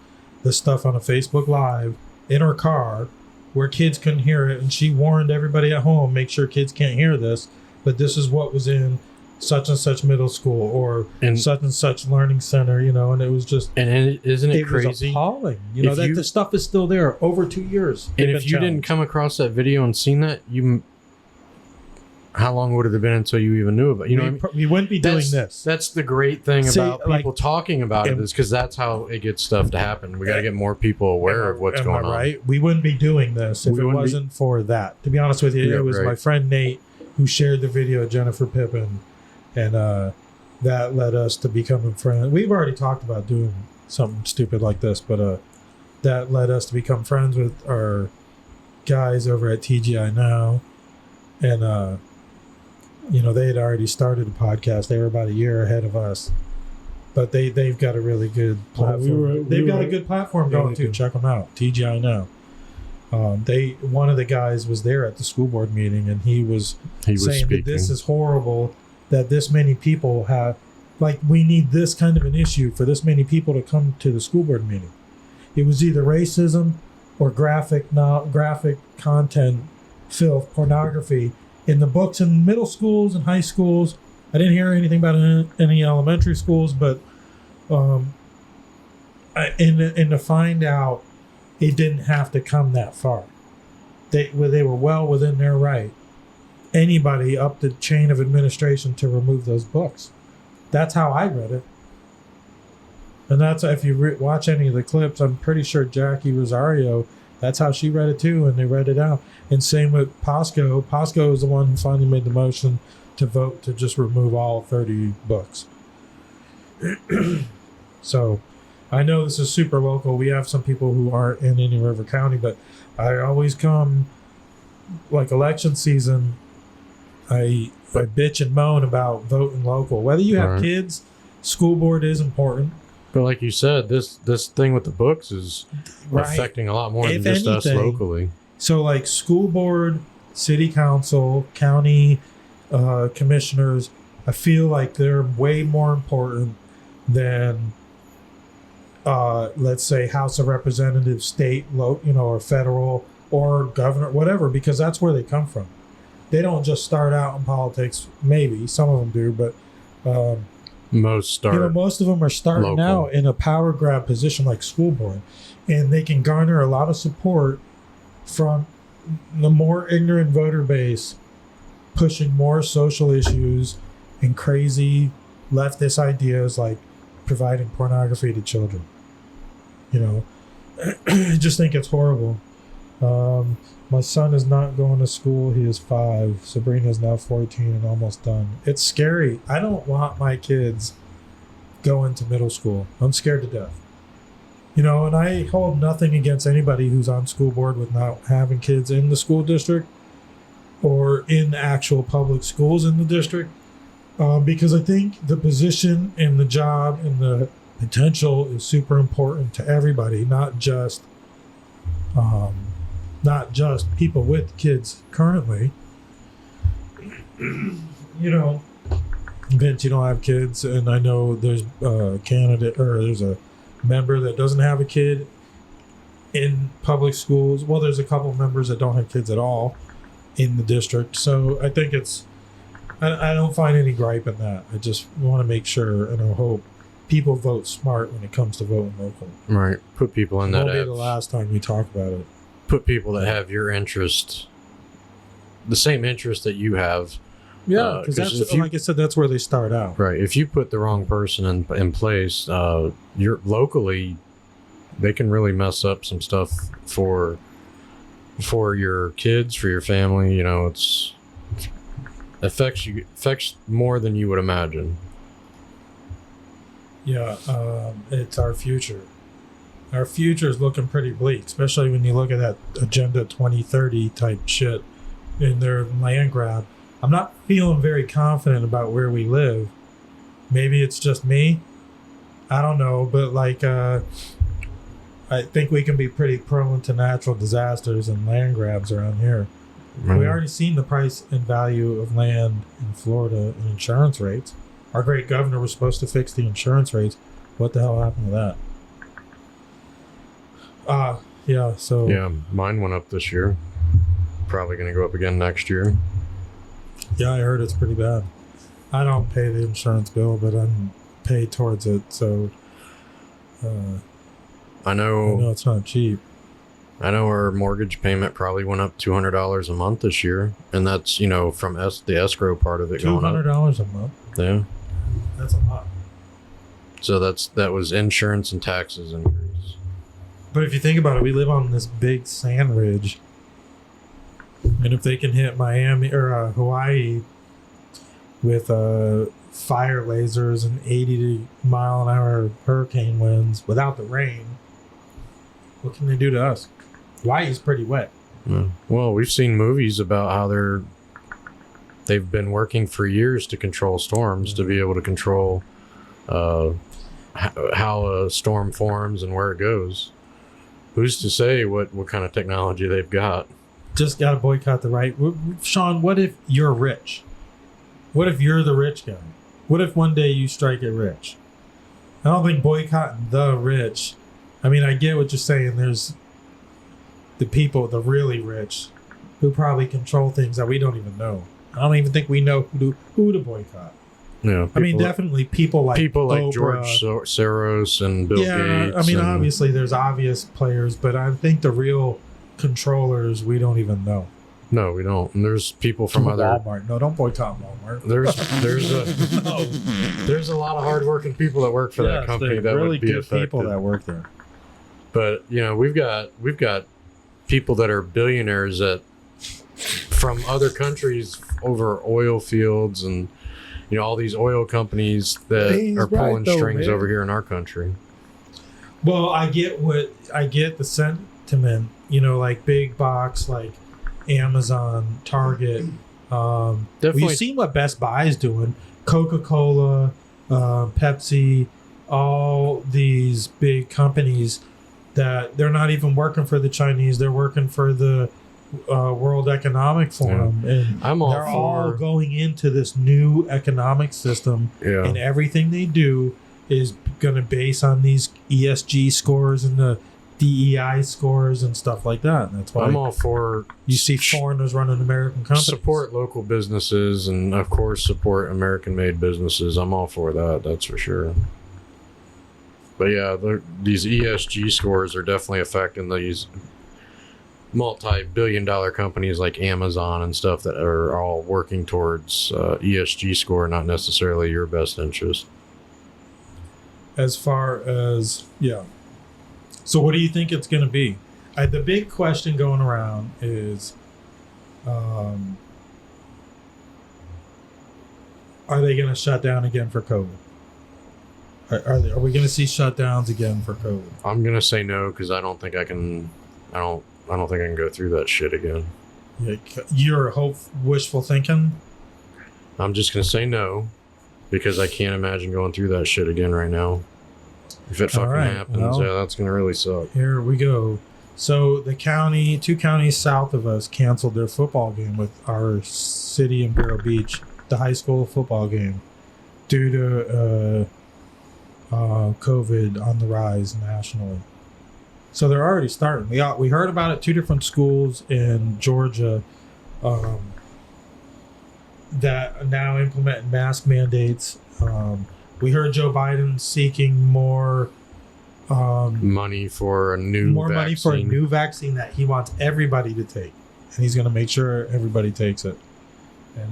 the stuff on a Facebook Live in her car where kids couldn't hear it. And she warned everybody at home, make sure kids can't hear this, but this is what was in such and such middle school or such and such learning center, and it was just... And isn't it was crazy? Appalling, that the stuff is still there over 2 years. And if you didn't come across that video and seen that, how long would it have been until you even knew about it? What I mean? We wouldn't be doing this. That's the great thing about people talking about it, is because that's how it gets stuff to happen. We got to get more people aware of what's going on. Right? We wouldn't be doing this if it wasn't for that. To be honest with you, it was my friend Nate who shared the video of Jennifer Pippin, and that led us to becoming friends. We've already talked about doing something stupid like this, but that led us to become friends with our guys over at TGI Now, and they had already started a podcast. They were about a year ahead of us, but they've got a really good platform. They've got a good platform going too. Check them out, TGI Now. One of the guys was there at the school board meeting, and he was saying that this is horrible, that this many people have, we need this kind of an issue for this many people to come to the school board meeting. It was either racism or graphic content, filth, pornography in the books in middle schools and high schools. I didn't hear anything about it in any elementary schools, but and to find out it didn't have to come that far. They were well within their right. Anybody up the chain of administration to remove those books. That's how I read it. And that's, if you watch any of the clips, I'm pretty sure Jackie Rosario, that's how she read it too, and they read it out. And same with Pasco. Pasco is the one who finally made the motion to vote to just remove all 30 books. So I know this is super local. We have some people who aren't in Indian River County, but I always come, election season, I bitch and moan about voting local. Whether you have kids, school board is important. But like you said, this thing with the books is affecting a lot more than just us locally. So school board, city council, county commissioners, I feel like they're way more important than let's say House of Representatives, state, or federal, or governor, whatever, because that's where they come from. They don't just start out in politics. Maybe some of them do, but most of them are starting local. out in a power grab position like school board, and they can garner a lot of support from the more ignorant voter base, pushing more social issues and crazy leftist ideas like providing pornography to children. I just think it's horrible. My son is not going to school. He is 5. Sabrina is now 14 and almost done. It's scary. I don't want my kids going to middle school. I'm scared to death. And I hold nothing against anybody who's on school board with not having kids in the school district or in actual public schools in the district, because I think the position and the job and the potential is super important to everybody, not just people with kids currently. Vince, you don't have kids, and I know there's a candidate, or there's a member that doesn't have a kid in public schools. Well, there's a couple of members that don't have kids at all in the district. So I think I don't find any gripe in that. I just want to make sure, and I hope people vote smart when it comes to voting local. Right. Put people in that. Won't be the last time we talk about it. put people that have your interest, the same interest that you have. Yeah, because that's like I said, that's where they start out. Right. If you put the wrong person in place, you're locally, they can really mess up some stuff for your kids, for your family. You know, it's affects more than you would imagine. Yeah, it's our future. Our future is looking pretty bleak, especially when you look at that Agenda 2030 type shit in their land grab. I'm not feeling very confident about where we live. Maybe it's just me. I don't know, but like, I think we can be pretty prone to natural disasters and land grabs around here. Mm-hmm. We already seen the price and value of land in Florida and insurance rates. Our great governor was supposed to fix the insurance rates. What the hell happened to that? Yeah, mine went up this year. Probably going to go up again next year. Yeah, I heard it's pretty bad. I don't pay the insurance bill, but I'm paid towards it, so I know it's not cheap. I know our mortgage payment probably went up $200 a month this year, and that's, you know, from the escrow part of it going up. $200 a month. Yeah. That's a lot. So that was insurance and taxes increase. But if you think about it, we live on this big sand ridge. And if they can hit Miami or Hawaii with fire lasers and 80-mile-an-hour hurricane winds without the rain, what can they do to us? Hawaii's pretty wet. Yeah. Well, we've seen movies about how they've been working for years to control storms, to be able to control how a storm forms and where it goes. Who's to say what kind of technology they've got? Just got to boycott the right. Sean, what if you're rich? What if you're the rich guy? What if one day you strike it rich? I don't think boycotting the rich. I mean, I get what you're saying. There's the people, the really rich, who probably control things that we don't even know. I don't even think we know who to boycott. Yeah, I mean, definitely people like Oprah, George Soros and Bill Gates. I mean, obviously there's obvious players, but I think the real controllers we don't even know. No, we don't. And there's people from Walmart. No, don't boycott Walmart. There's a lot of hardworking people that work for that company that really would be good affected. people that work there. But you know, we've got people that are billionaires from other countries over oil fields, and you know, all these oil companies that are pulling strings over here in our country. Well, I get the sentiment, you know, like big box, like Amazon, Target. You've seen what Best Buy is doing. Coca-Cola, Pepsi, all these big companies that they're not even working for the Chinese. They're working for the World Economic Forum. Yeah. And they're all going into this new economic system. Yeah. And everything they do is going to base on these ESG scores and the DEI scores and stuff like that. And that's why I'm all for you see foreigners running American companies. Support local businesses and of course support American-made businesses. I'm all for that. That's for sure. But yeah, these ESG scores are definitely affecting these multi-billion-dollar companies like Amazon and stuff that are all working towards ESG score, not necessarily your best interest. As far as so what do you think it's going to be? The big question going around is, are they going to shut down again for COVID? Are we going to see shutdowns again for COVID? I'm going to say no because I don't think I can. I don't think I can go through that shit again. You're wishful thinking? I'm just going to say no because I can't imagine going through that shit again right now. If it fucking happens, that's going to really suck. Here we go. So the two counties south of us canceled their football game with our city in Vero Beach, the high school football game, due to COVID on the rise nationally. So they're already starting. We heard about it. 2 different schools in Georgia that now implement mask mandates. We heard Joe Biden seeking more money for a new money for a new vaccine that he wants everybody to take, and he's going to make sure everybody takes it. And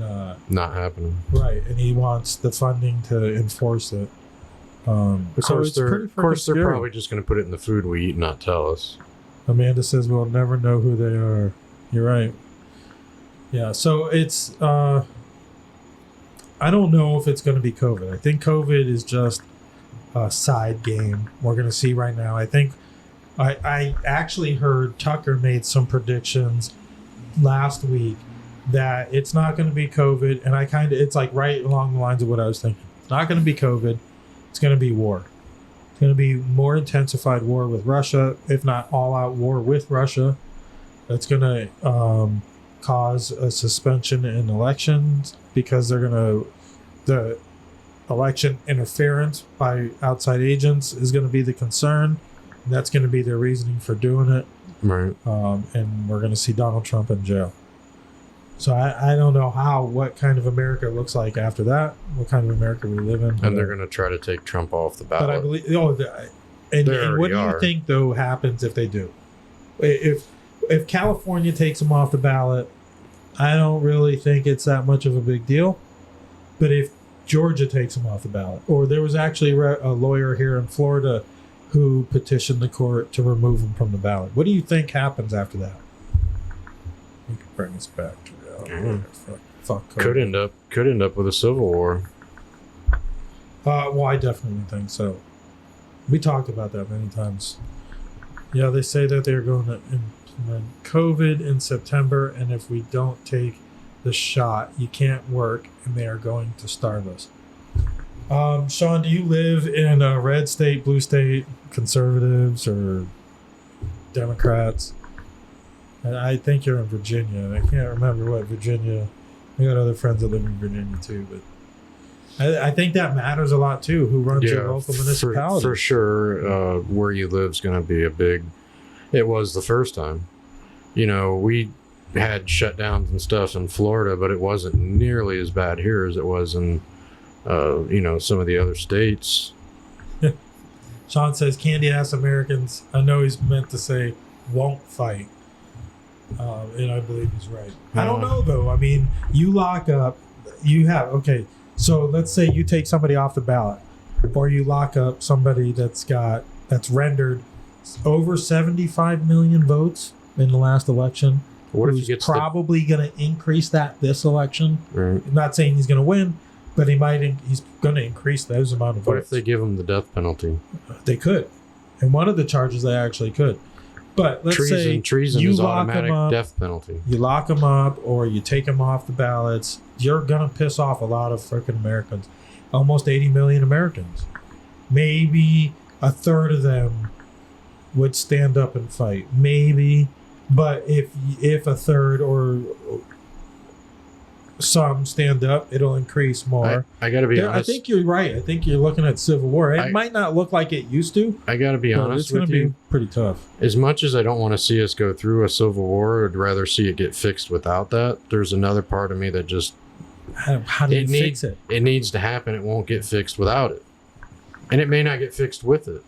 not happening. Right, and he wants the funding to enforce it. Of course, they're probably just going to put it in the food we eat and not tell us. Amanda says we'll never know who they are. You're right. Yeah, so it's I don't know if it's going to be COVID. I think COVID is just a side game we're going to see right now. I think I actually heard Tucker made some predictions last week that it's not going to be COVID, and it's like right along the lines of what I was thinking. It's not going to be COVID. It's going to be war. It's going to be more intensified war with Russia, if not all-out war with Russia. That's going to cause a suspension in elections because the election interference by outside agents is going to be the concern. That's going to be their reasoning for doing it. Right. And we're going to see Donald Trump in jail. So I don't know what kind of America looks like after that, what kind of America we live in. And they're going to try to take Trump off the ballot. But I believe, and what do you think, though, happens if they do? If California takes them off the ballot, I don't really think it's that much of a big deal. But if Georgia takes them off the ballot, or there was actually a lawyer here in Florida who petitioned the court to remove them from the ballot, what do you think happens after that? You can bring us back to reality. Fuck COVID. Could end up with a civil war. Well, I definitely think so. We talked about that many times. Yeah, they say that they're going to implement COVID in September, and if we don't take the shot, you can't work, and they are going to starve us. Sean, do you live in a red state, blue state, conservatives or Democrats? And I think you're in Virginia. I can't remember what Virginia. We got other friends that live in Virginia too, but I think that matters a lot too. Who runs your local municipality? For sure, where you live is going to be a big. It was the first time. We had shutdowns and stuff in Florida, but it wasn't nearly as bad here as it was in, some of the other states. Sean says, "Candy-ass Americans." I know he's meant to say, "won't fight." And I believe he's right. I don't know though. I mean, you lock up, so let's say you take somebody off the ballot, or you lock up somebody that's rendered over 75 million votes in the last election. What if who's he gets probably going to increase this election? Right. I'm not saying he's going to win, but he's going to increase those amount of votes. What if they give him the death penalty? They could. And one of the charges they actually could. But let's say treason you is lock automatic them up, death penalty. You lock them up, or you take them off the ballots. You're gonna piss off a lot of freaking Americans, almost 80 million Americans. Maybe a third of them would stand up and fight. Maybe, but if a third or some stand up, it'll increase more. I gotta be honest. I think you're right. I think you're looking at civil war. It might not look like it used to. I gotta be honest with you. It's gonna be pretty tough. As much as I don't want to see us go through a civil war, I'd rather see it get fixed without that. There's another part of me that just how do you fix it? It needs to happen. It won't get fixed without it, and it may not get fixed with it.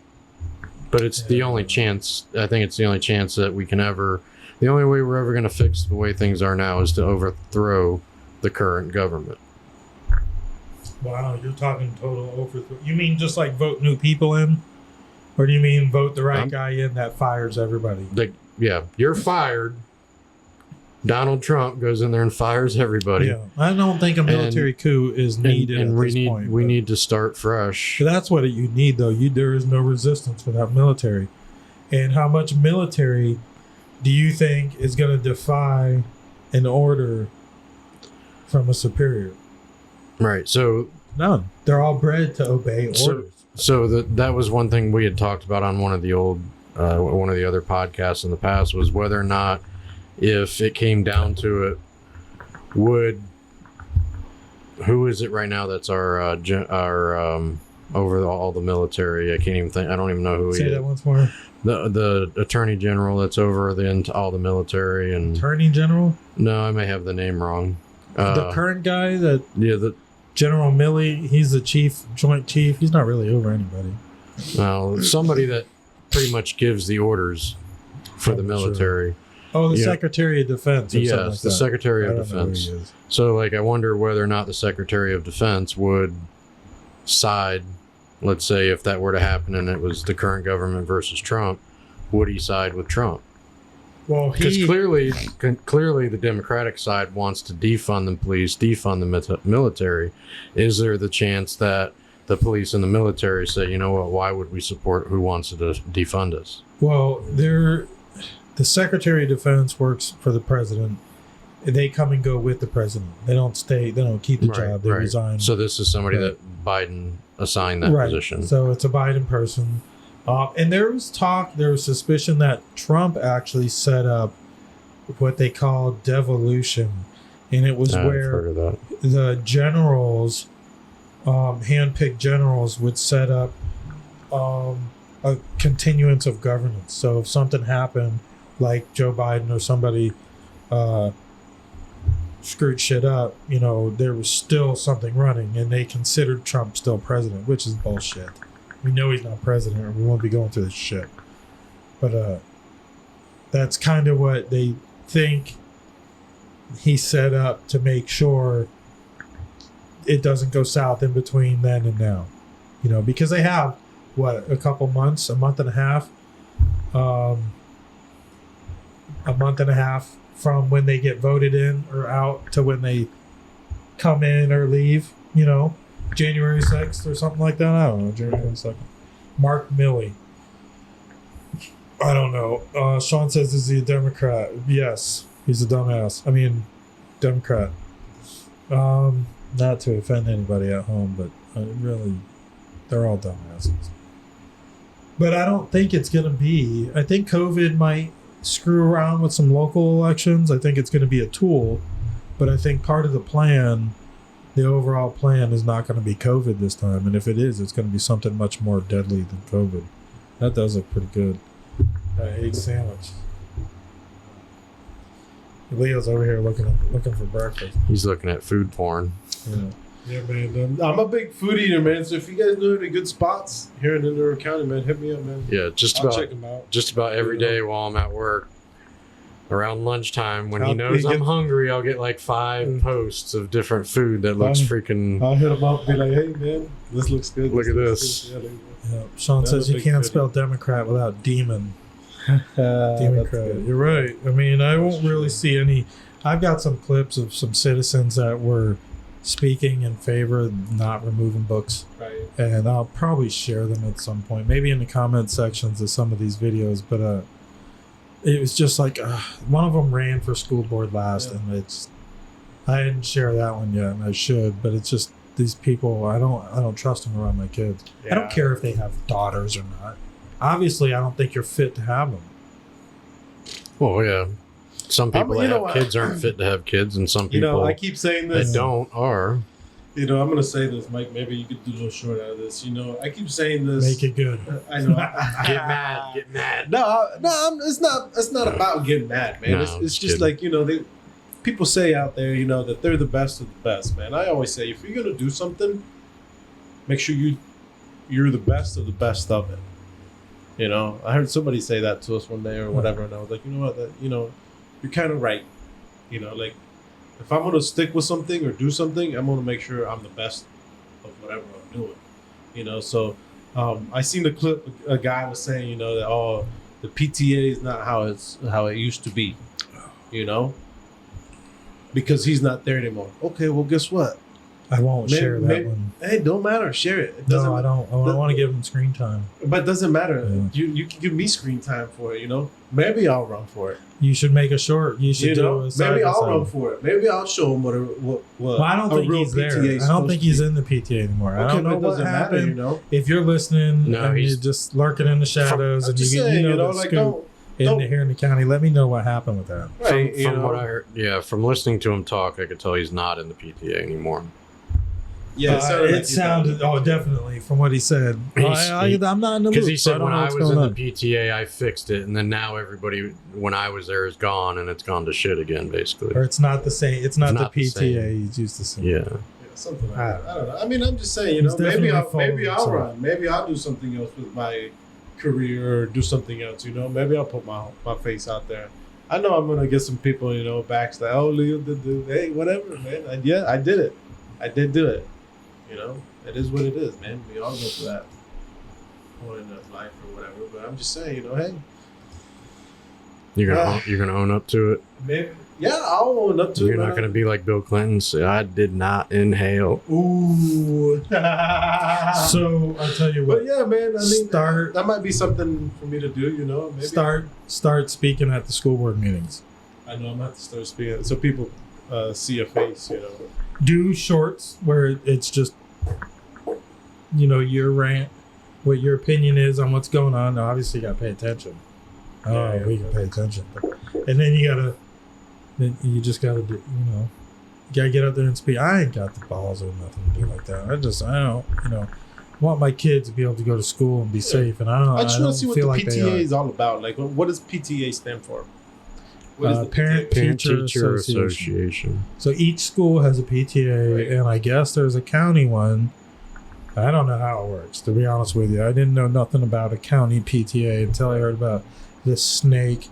But it's the only chance. I think it's the only chance that we can ever. The only way we're ever going to fix the way things are now is to overthrow the current government. Wow, you're talking total overthrow. You mean just like vote new people in? Or do you mean vote the right guy in that fires everybody? You're fired. Donald Trump goes in there and fires everybody. Yeah, I don't think a military coup is needed at this point. We need to start fresh. That's what you need, though. There is no resistance without military. And how much military do you think is going to defy an order from a superior? Right. So none. They're all bred to obey orders. So that was one thing we had talked about on one of the other podcasts in the past, was whether or not, if it came down to it, who is it right now that's our over all the military? I can't even think. I don't even know who he is. Say that once more. The attorney general that's over all the military and attorney general. No, I may have the name wrong. The current guy the General Milley. He's the joint chief. He's not really over anybody. Well, somebody that pretty much gives the orders for the military. Oh, the Yeah. Secretary of Defense. Or Yes, something like the that. Secretary I of don't know who Defense. he is. So, like, I wonder whether or not the Secretary of Defense would side, let's say, if that were to happen and it was the current government versus Trump, would he side with Trump? Well, Because clearly the Democratic side wants to defund the police, defund the military. Is there the chance that the police and the military say, you know what, why would we support who wants to defund us? Well, the Secretary of Defense works for the president. They come and go with the president. They don't stay. They don't keep the job. They resign. So this is somebody that Biden assigned that position. So it's a Biden person. And there was suspicion that Trump actually set up what they call devolution. And it was I've where heard of that. the generals, handpicked generals, would set up a continuance of governance. So if something happened, like Joe Biden or somebody screwed shit up, there was still something running, and they considered Trump still president, which is bullshit. We know he's not president, or we won't be going through this shit. But that's kind of what they think he set up to make sure it doesn't go south in between then and now. Because they have, a couple months, a month and a half from when they get voted in or out to when they come in or leave, January 6th or something like that. I don't know, January 22nd. Mark Milley. I don't know. Sean says, is he a Democrat? Yes, he's a dumbass. I mean, Democrat. Not to offend anybody at home, but really, they're all dumbasses. But I don't think it's going to be. I think COVID might screw around with some local elections. I think it's going to be a tool. But I think part of the plan, the overall plan, is not going to be COVID this time. And if it is, it's going to be something much more deadly than COVID. That does look pretty good. Egg sandwich. Leo's over here looking for breakfast. He's looking at food porn. Yeah, man. I'm a big food eater, man. So if you guys know any good spots here in Indore County, man, hit me up, man. Yeah, I'll check them out. Just about every day while I'm at work, around lunchtime, when he knows I'm hungry, I'll get like 5 posts of different food that looks freaking. I'll hit him up and be like, hey, man, this looks good. Look at this. Yeah, Sean says you can't spell Democrat without demon. Democrat. You're right. I mean, I won't really see any. I've got some clips of some citizens that were speaking in favor of not removing books. Right. And I'll probably share them at some point, maybe in the comment sections of some of these videos. But it was just like one of them ran for school board last, and I didn't share that one yet, and I should. But it's just these people. I don't trust them around my kids. Yeah. I don't care if they have daughters or not. Obviously, I don't think you're fit to have them. Well, yeah. Some people that have kids aren't fit to have kids, and some people I keep saying this. that don't are. I'm going to say this, Mike. Maybe you could do a little short out of this. I keep saying this. Make it good. I know. Get mad. No, it's not. It's not about getting mad, man. No, It's just like people say out there, that they're the best of the best, man. I always say, if you're gonna do something, make sure you're the best of the best of it. I heard somebody say that to us one day or whatever, and I was like, you know what, you're kind of right. Like if I'm gonna stick with something or do something, I'm gonna make sure I'm the best of whatever I'm doing. So I seen the clip. A guy was saying, that the PTA is not how it used to be. Because he's not there anymore. Okay, well, guess what? I won't share that one. Hey, don't matter. Share it. It No, I don't. I want to give him screen time. But it doesn't matter. Yeah. You can give me screen time for it. Maybe I'll run for it. You should make a short. You should do a side maybe by I'll side. run for it. Maybe I'll show him what Well, I don't a think real he's there. PTA is I don't think he's supposed in the PTA anymore. to be. I don't know but it what doesn't happened. matter. If you're listening No, and he's- you're just lurking in the shadows I'm and just you saying, know the like scoop don't here in the county, let me know what happened with that. right. From what I heard, from listening to him talk, I could tell he's not in the PTA anymore. Yeah, it sounded. Oh, definitely from what he said. I'm not in the loop. Because he so said I don't when know I what's was in going the on. PTA, I fixed it, and then now everybody, when I was there, is gone, and it's gone to shit again, basically. Or it's not the same. It's not not the the PTA same. he's used to see. Yeah. Yeah, something like that. I don't know. I mean, I'm just saying, He's maybe definitely I'll following maybe I'll himself. run. Maybe I'll do something else with my career or do something else. You know, maybe I'll put my face out there. I know I'm gonna get some people, you know, backstab. Oh, Leo, hey, whatever, man. I did it. I did do it. You know, it is what it is, man. We all go through that point of life or whatever. But I'm just saying, you know, hey, You're gonna own up to it. maybe, yeah, I'll own up to it. You're not gonna be like Bill Clinton. Say, I did not inhale. Ooh. So I'll tell you what. But yeah, man. I mean, Start- that might be something for me to do. You know, maybe. Start speaking at the school board meetings. I know I'm gonna have to start speaking so people see your face. You know. Do shorts where it's just, you know, your rant, what your opinion is on what's going on. Now, obviously, you gotta pay attention. Yeah, We can pay attention, and then you just gotta do, you know, you gotta get out there and speak. I ain't got the balls or nothing to do like that. I don't, you know, want my kids to be able to go to school and be safe, and I just don't want to see what feel the like they PTA are. is all about. Like, what does PTA stand for? What is the Parent Teacher Association. So each school has a PTA, Right. and I guess there's a county one. I don't know how it works, to be honest with you. I didn't know nothing about a county PTA until I heard about this snake.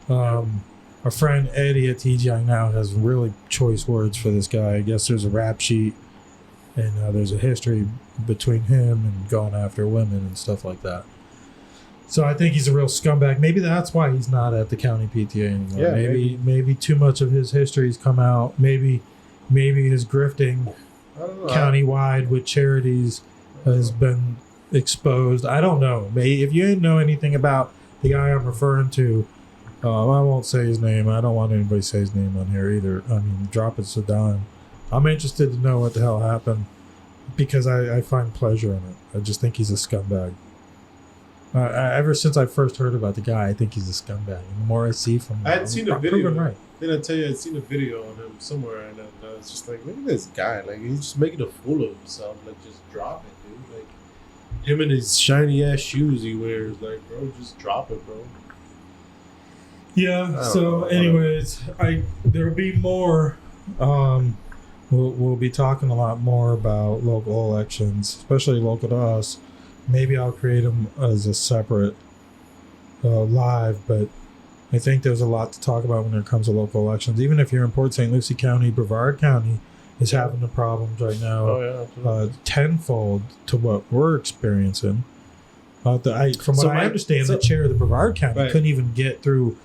Our friend Eddie at TGI Now has really choice words for this guy. I guess there's a rap sheet, and there's a history between him and going after women and stuff like that. So I think he's a real scumbag. Maybe that's why he's not at the county PTA anymore. Yeah, maybe too much of his history's come out. Maybe his grifting I don't know. countywide with charities has been exposed. I don't know. If you didn't know anything about the guy I'm referring to, I won't say his name. I don't want anybody to say his name on here either. I mean, drop it, Saddam. I'm interested to know what the hell happened because I find pleasure in it. I just think he's a scumbag. Ever since I first heard about the guy, I think he's a scumbag. And the more I see from him, I had seen a I'm video. proven right. Then I tell you, I'd seen a video on him somewhere, and then I was just like, look at this guy. Like, he's just making a fool of himself. Like, just drop it, dude. Like, him and his shiny ass shoes he wears. Like, bro, just drop it, bro. Yeah. don't So, know. anyways, there'll be more. We'll be talking a lot more about local elections, especially local to us. Maybe I'll create them as a separate live, but I think there's a lot to talk about when it comes to local elections. Even if you're in Port St. Lucie County, Brevard County is having the problems right now. Oh, yeah. Tenfold to what we're experiencing. From what I understand, the chair of the Brevard County Right. couldn't even get through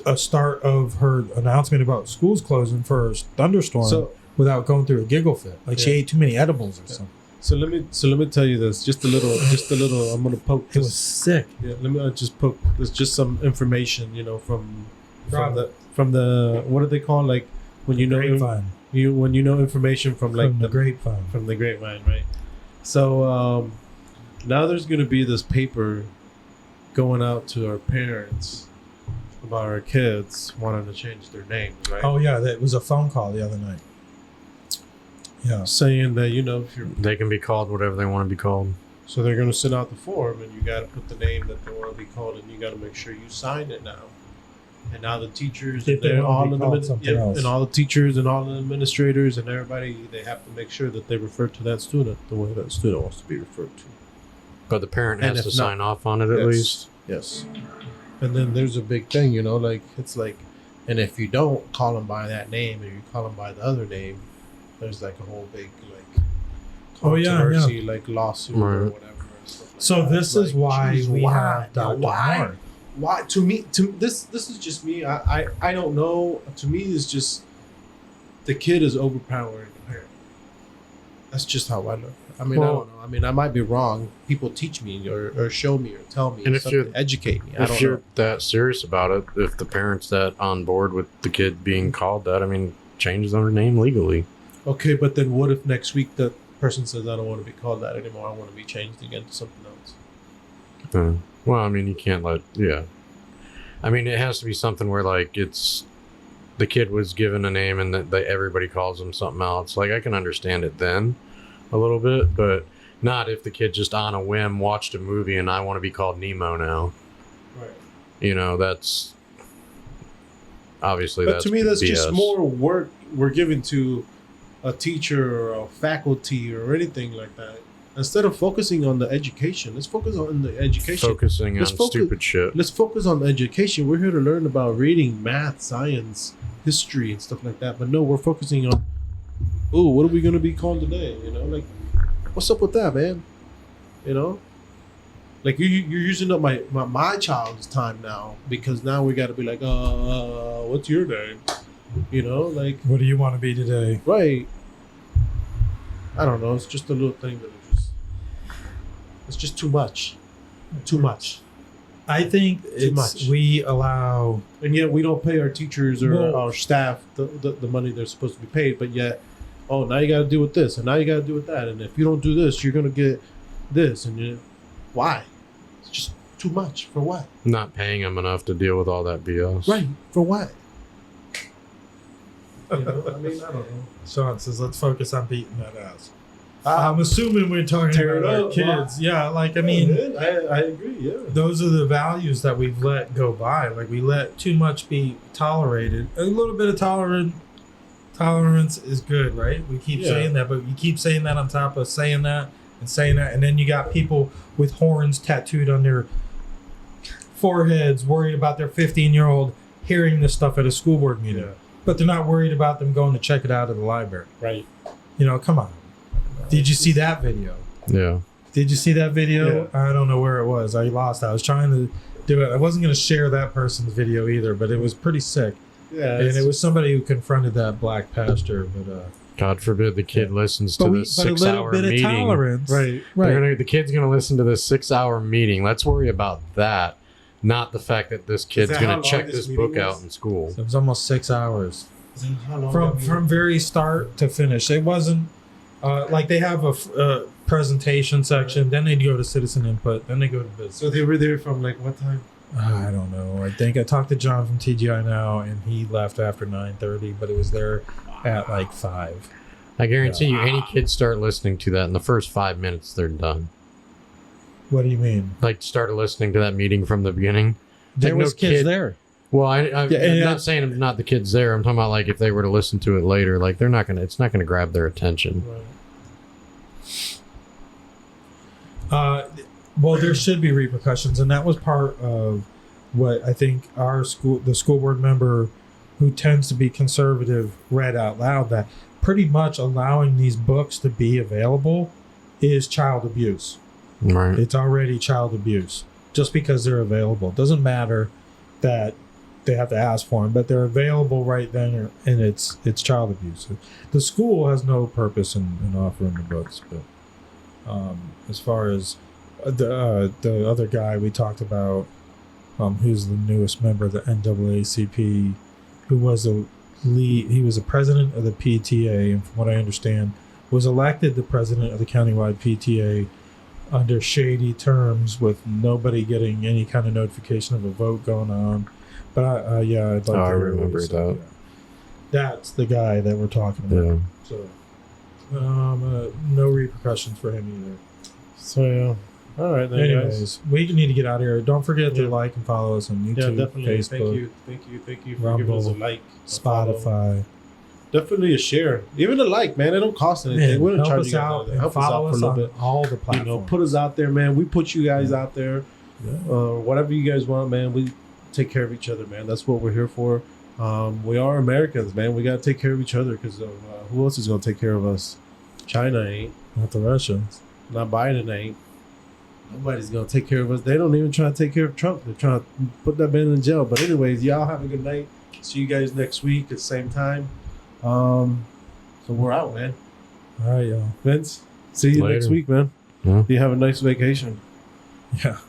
a start of her announcement about schools closing for a thunderstorm without going through a giggle fit. Like she ate too many edibles or something. So let me tell you this. Just a little. I'm gonna poke. It was sick. Yeah, let me just poke. There's just some information, you know, from Bravo. the what do they call, like, when you know Grapevine. when you know information from like From the grapevine. from the grapevine, right? So now there's gonna be this paper going out to our parents about our kids wanting to change their names, right? Oh yeah, that was a phone call the other night. Yeah. Saying that, you know, if you're They can be called whatever they want to be called. so they're gonna send out the form, and you got to put the name that they want to be called, and you got to make sure you sign it now. And now the teachers, If they they're wanna all be in called something else. and all the teachers and all the administrators and everybody, they have to make sure that they refer to that student the way that student wants to be referred to. But the parent And has if to not- sign off on it at Yes. least. Yes. And then there's a big thing, you know, like it's like, and if you don't call them by that name, or you call them by the other name, there's like a whole big like Oh, yeah, controversy, like lawsuit or Right. whatever. And stuff like So that. this It's is like, why geez, we why? have Dr. Why? Moore. Why? To me, this is just me. I don't know. To me, it's just the kid is overpowering the parent. That's just how I look. I mean, I Well- don't know. I mean, I might be wrong. People teach me or show me or tell me And if something, you're- educate me. I If don't you're know. that serious about it, if the parent's that on board with the kid being called that, I mean, change their name legally. Okay, but then what if next week that person says, I don't want to be called that anymore. I want to be changed again to something else. Well, I mean, you can't yeah. I mean, it has to be something where, like, it's the kid was given a name and that everybody calls him something else. Like, I can understand it then a little bit, but not if the kid just on a whim watched a movie and I want to be called Nemo now. Right. You know, that's obviously But that's to me, that's BS. just more work we're giving to a teacher or a faculty or anything like that. Instead of focusing on the education, let's focus on the education. Focusing on stupid shit. Let's focus on the education. We're here to learn about reading, math, science, history, and stuff like that. But no, we're focusing on, oh, what are we going to be called today? You know, like, what's up with that, man? You know, like you're using up my child's time now, because now we got to be like, what's your name? You know, like, what do you want to be today? Right. I don't know. It's just a little thing that it's just too much. Too much. I think much. We allow, and yet we don't pay our teachers or our staff the money they're supposed to be paid. But yet, oh, now you got to deal with this, and now you got to deal with that, and if you don't do this, you're gonna get this, and why? It's just too much for what? Not paying them enough to deal with all that BS. Right. For what? You know, I mean, I don't know. Sean says, let's focus on beating that ass. I'm assuming we're talking about our kids. Yeah, like, I mean, I agree, yeah. Those are the values that we've let go by. Like, we let too much be tolerated. A little bit of tolerance is good, right? We keep saying that, but you keep saying that on top of saying that, and then you got people with horns tattooed on their foreheads worried about their 15-year-old hearing this stuff at a school board meeting. Yeah. But they're not worried about them going to check it out at the library. Right. You know, come on. Did you see that video? Yeah. Did you see that video? Yeah. I don't know where it was. I lost it. I was trying to do it. I wasn't going to share that person's video either, but it was pretty sick. Yeah. And it was somebody who confronted that black pastor. But God forbid the kid listens to this 6-hour meeting. Of tolerance. Right. The kid's going to listen to this 6-hour meeting. Let's worry about that, not the fact that this kid's going to check this book out in school. So it was almost 6 hours. From very start to finish. It wasn't like they have a presentation section, then they'd go to citizen input, then they go to business. So they were there from like what time? I don't know. I think I talked to John from TGI Now, and he left after 9:30, but it was there at like 5. I guarantee you, any kids start listening to that in the first 5 minutes, they're done. What do you mean? Like, start listening to that meeting from the beginning. There was kids there. Well, I'm not saying not the kids there. I'm talking about like if they were to listen to it later, like it's not gonna grab their attention. Right. Well, there should be repercussions, and that was part of what I think the school board member who tends to be conservative read out loud, that pretty much allowing these books to be available is child abuse. Right. It's already child abuse just because they're available. It doesn't matter that they have to ask for them, but they're available right then, and it's child abuse. The school has no purpose in offering the books, but as far as the other guy we talked about, who's the newest member of the NAACP, who was he was the president of the PTA, and from what I understand, was elected the president of the countywide PTA under shady terms with nobody getting any kind of notification of a vote going on. But I'd like to remember that. Yeah. That's the guy that we're talking about. Yeah. So, no repercussions for him either. So, yeah. All right, then, anyways, guys. We need to get out of here. Don't forget to like and follow us on YouTube, definitely. Facebook. Thank you for Rumble, giving us a like. Spotify. Definitely a share. Even a like, man. It don't cost anything. We don't help charge us you out guys. and Help follow us us out for a on little bit. all the platforms. Put us out there, man. We put you guys out there. Yeah. Whatever you guys want, man. We take care of each other, man. That's what we're here for. We are Americans, man. We got to take care of each other, because who else is going to take care of us? China ain't. Not the Russians. Not Biden ain't. Nobody's going to take care of us. They don't even try to take care of Trump. They're trying to put that man in jail. But anyways, y'all have a good night. See you guys next week at the same time. So we're out, man. All right, y'all. Vince, see you next week, man. Yeah. You have a nice vacation. Yeah.